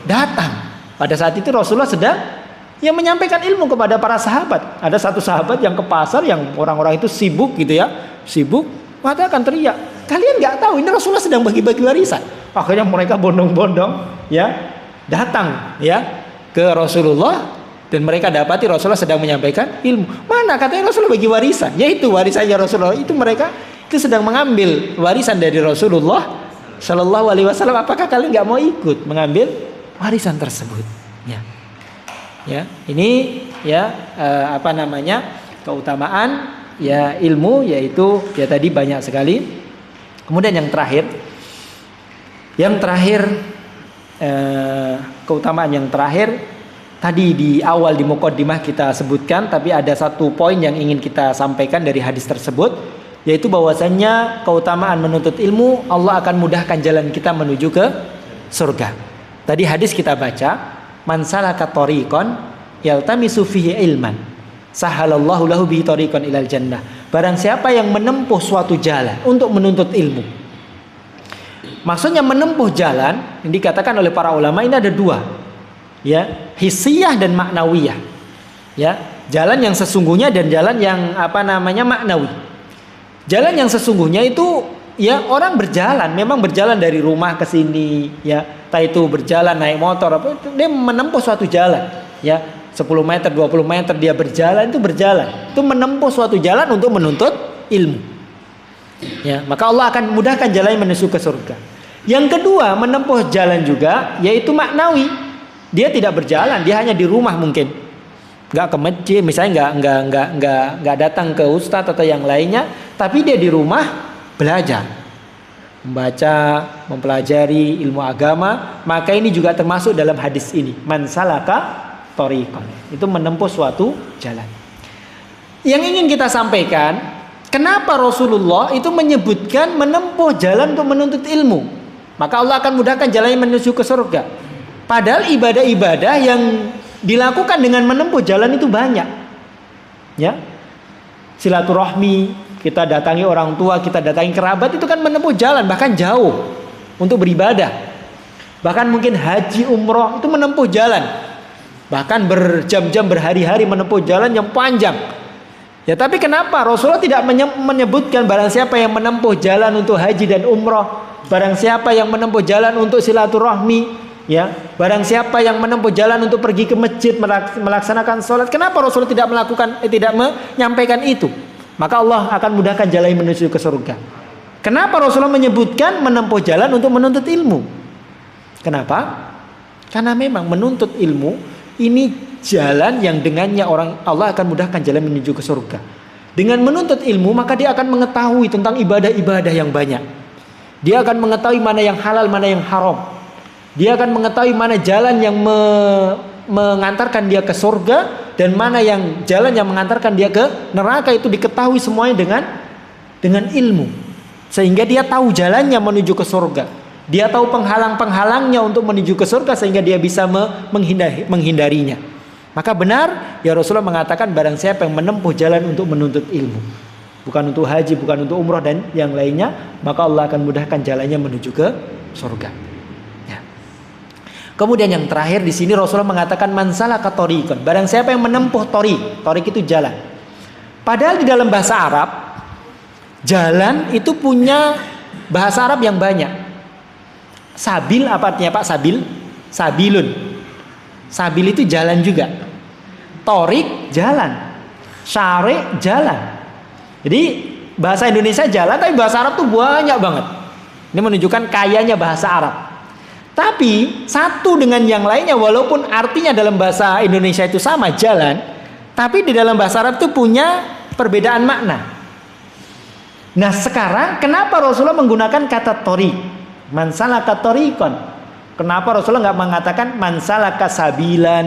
datang. Pada saat itu Rasulullah sedang yang menyampaikan ilmu kepada para sahabat. Ada satu sahabat yang ke pasar, yang orang-orang itu sibuk gitu ya, sibuk, maka akan teriak, kalian nggak tahu ini Rasulullah sedang bagi-bagi warisan. Akhirnya mereka bondong-bondong ya datang ya ke Rasulullah, dan mereka dapati Rasulullah sedang menyampaikan ilmu. Mana katanya Rasulullah bagi warisan? Yaitu warisannya Rasulullah, itu mereka itu sedang mengambil warisan dari Rasulullah Shallallahu Alaihi Wasallam. Apakah kalian nggak mau ikut mengambil warisan tersebut? Ya. Ya, ini ya keutamaan ya ilmu, yaitu ya tadi banyak sekali. Kemudian yang terakhir keutamaan yang terakhir tadi di awal di muqaddimah kita sebutkan, tapi ada satu poin yang ingin kita sampaikan dari hadis tersebut, yaitu bahwasannya keutamaan menuntut ilmu, Allah akan mudahkan jalan kita menuju ke surga. Tadi hadis kita baca, man salaka tariqan yaltamisu fihi ilman sahalallahu lahu bihi tariqan ilal jannah. Barang siapa yang menempuh suatu jalan untuk menuntut ilmu. Maksudnya menempuh jalan, yang dikatakan oleh para ulama ini ada dua, ya, hissiyah dan maknawiyah, ya, jalan yang sesungguhnya dan jalan yang maknawi. Jalan yang sesungguhnya itu, ya, orang berjalan, memang berjalan dari rumah ke sini, ya, entah itu berjalan naik motor, dia menempuh suatu jalan, ya, 10 meter, 20 meter dia berjalan, itu menempuh suatu jalan untuk menuntut ilmu. Ya, maka Allah akan mudahkan jalan menuju ke surga. Yang kedua, menempuh jalan juga, yaitu maknawi. Dia tidak berjalan, dia hanya di rumah mungkin, nggak ke masjid, misalnya nggak datang ke ustadz atau yang lainnya, tapi dia di rumah belajar, membaca, mempelajari ilmu agama. Maka ini juga termasuk dalam hadis ini, man salaka tariqan, itu menempuh suatu jalan. Yang ingin kita sampaikan, kenapa Rasulullah itu menyebutkan menempuh jalan untuk menuntut ilmu? Maka Allah akan mudahkan jalannya menuju ke surga. Padahal ibadah-ibadah yang dilakukan dengan menempuh jalan itu banyak. Ya. Silaturahmi, kita datangi orang tua, kita datangi kerabat, itu kan menempuh jalan, bahkan jauh untuk beribadah. Bahkan mungkin haji, umroh, itu menempuh jalan. Bahkan berjam-jam, berhari-hari menempuh jalan yang panjang. Ya, tapi kenapa Rasulullah tidak menyebutkan barang siapa yang menempuh jalan untuk haji dan umroh, barang siapa yang menempuh jalan untuk silaturahmi, ya, barang siapa yang menempuh jalan untuk pergi ke masjid melaksanakan sholat. Kenapa Rasulullah tidak menyampaikan itu? Maka Allah akan mudahkan jalan menuju ke surga. Kenapa Rasulullah menyebutkan menempuh jalan untuk menuntut ilmu? Kenapa? Karena memang menuntut ilmu ini jalan yang dengannya Allah akan mudahkan jalan menuju ke surga. Dengan menuntut ilmu, maka dia akan mengetahui tentang ibadah-ibadah yang banyak. Dia akan mengetahui mana yang halal, mana yang haram. Dia akan mengetahui mana jalan yang mengantarkan dia ke surga dan mana yang jalan yang mengantarkan dia ke neraka. Itu diketahui semuanya dengan ilmu. Sehingga dia tahu jalannya menuju ke surga. Dia tahu penghalang-penghalangnya untuk menuju ke surga sehingga dia bisa menghindarinya. Maka benar ya Rasulullah mengatakan barang siapa yang menempuh jalan untuk menuntut ilmu, bukan untuk haji, bukan untuk umroh dan yang lainnya, maka Allah akan mudahkan jalannya menuju ke surga. Ya. Kemudian yang terakhir di sini Rasulullah mengatakan man salaka tariqan, barang siapa yang menempuh tariq itu jalan. Padahal di dalam bahasa Arab jalan itu punya bahasa Arab yang banyak. Sabil apa artinya Pak? Sabilun. Sabil itu jalan juga. Torik jalan. Syari jalan. Jadi bahasa Indonesia jalan, tapi bahasa Arab tuh banyak banget. Ini menunjukkan kayanya bahasa Arab. Tapi satu dengan yang lainnya, walaupun artinya dalam bahasa Indonesia itu sama, jalan, tapi di dalam bahasa Arab itu punya perbedaan makna. Nah sekarang kenapa Rasulullah menggunakan kata torik? Man salaka tariqan. Kenapa Rasulullah nggak mengatakan man salaka sabilan,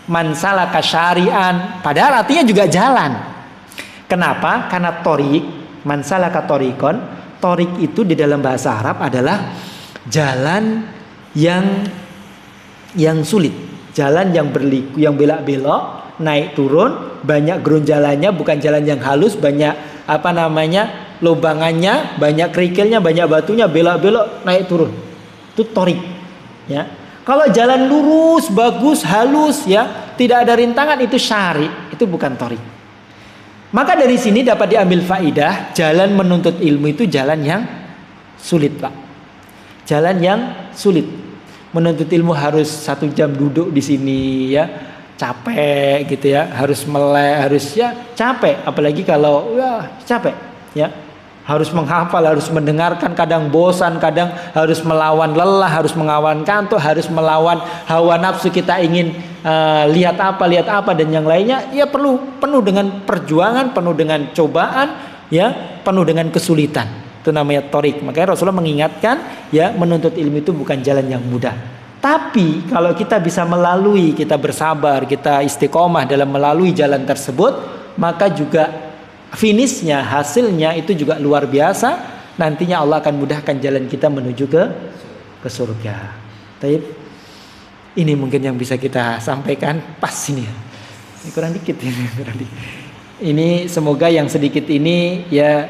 man salaka syari'an? Padahal artinya juga jalan. Kenapa? Karena tariq, man salaka tariqan, tariq itu di dalam bahasa Arab adalah jalan yang sulit, jalan yang berliku, yang belak-belok, naik turun, banyak gerunjalannya, bukan jalan yang halus, banyak lubangannya, banyak kerikilnya, banyak batunya, belok-belok, naik turun. Itu torik. Ya. Kalau jalan lurus, bagus, halus, ya, tidak ada rintangan, itu syari, itu bukan torik. Maka dari sini dapat diambil faidah, jalan menuntut ilmu itu jalan yang sulit, Pak. Jalan yang sulit. Menuntut ilmu harus 1 jam duduk di sini, ya, capek gitu ya, harus melek, harus ya capek. Apalagi kalau ya capek, ya. Harus menghafal, harus mendengarkan, kadang bosan, kadang harus melawan lelah, harus melawan kantuk, harus melawan hawa nafsu, kita ingin lihat apa dan yang lainnya, ya penuh dengan perjuangan, penuh dengan cobaan, ya, penuh dengan kesulitan. Itu namanya torik. Makanya Rasulullah mengingatkan, ya, menuntut ilmu itu bukan jalan yang mudah. Tapi kalau kita bisa melalui, kita bersabar, kita istiqomah dalam melalui jalan tersebut, maka juga finishnya, hasilnya itu juga luar biasa. Nantinya Allah akan mudahkan jalan kita menuju ke surga. Taib. Ini mungkin yang bisa kita sampaikan pas ini. Ini kurang dikit ini, kurang dikit. Ini semoga yang sedikit ini ya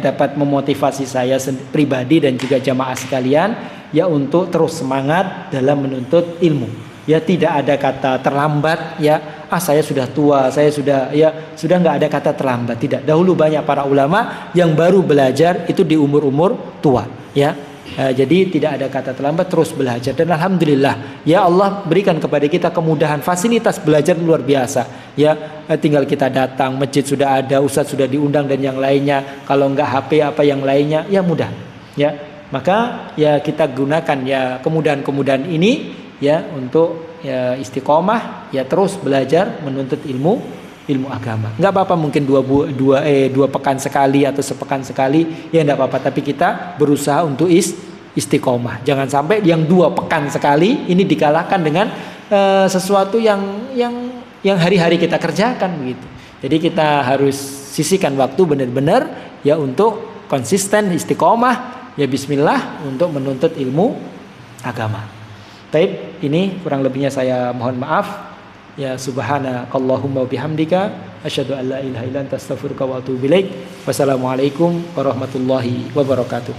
dapat memotivasi saya pribadi dan juga jamaah sekalian ya untuk terus semangat dalam menuntut ilmu. Ya tidak ada kata terlambat ya. Saya sudah tua, saya sudah nggak ada kata terlambat. Tidak. Dahulu banyak para ulama yang baru belajar itu di umur-umur tua ya. Jadi tidak ada kata terlambat, terus belajar. Dan alhamdulillah ya Allah berikan kepada kita kemudahan, fasilitas belajar luar biasa ya. Tinggal kita datang, masjid sudah ada, ustadz sudah diundang dan yang lainnya. Kalau enggak HP apa yang lainnya ya mudah ya. Maka ya kita gunakan ya kemudahan-kemudahan ini ya untuk ya istiqomah ya terus belajar menuntut ilmu agama. Enggak apa-apa mungkin dua pekan sekali atau sepekan sekali ya enggak apa-apa, tapi kita berusaha untuk istiqomah. Jangan sampai yang 2 pekan sekali ini dikalahkan dengan sesuatu yang hari-hari kita kerjakan begitu. Jadi kita harus sisihkan waktu benar-benar ya untuk konsisten istiqomah ya bismillah untuk menuntut ilmu agama. Baik, ini kurang lebihnya saya mohon maaf. Ya subhanakallahumma bihamdika asyhadu an la ilaha illa anta astaghfiruka wa atubu ilaik. Wassalamualaikum warahmatullahi wabarakatuh.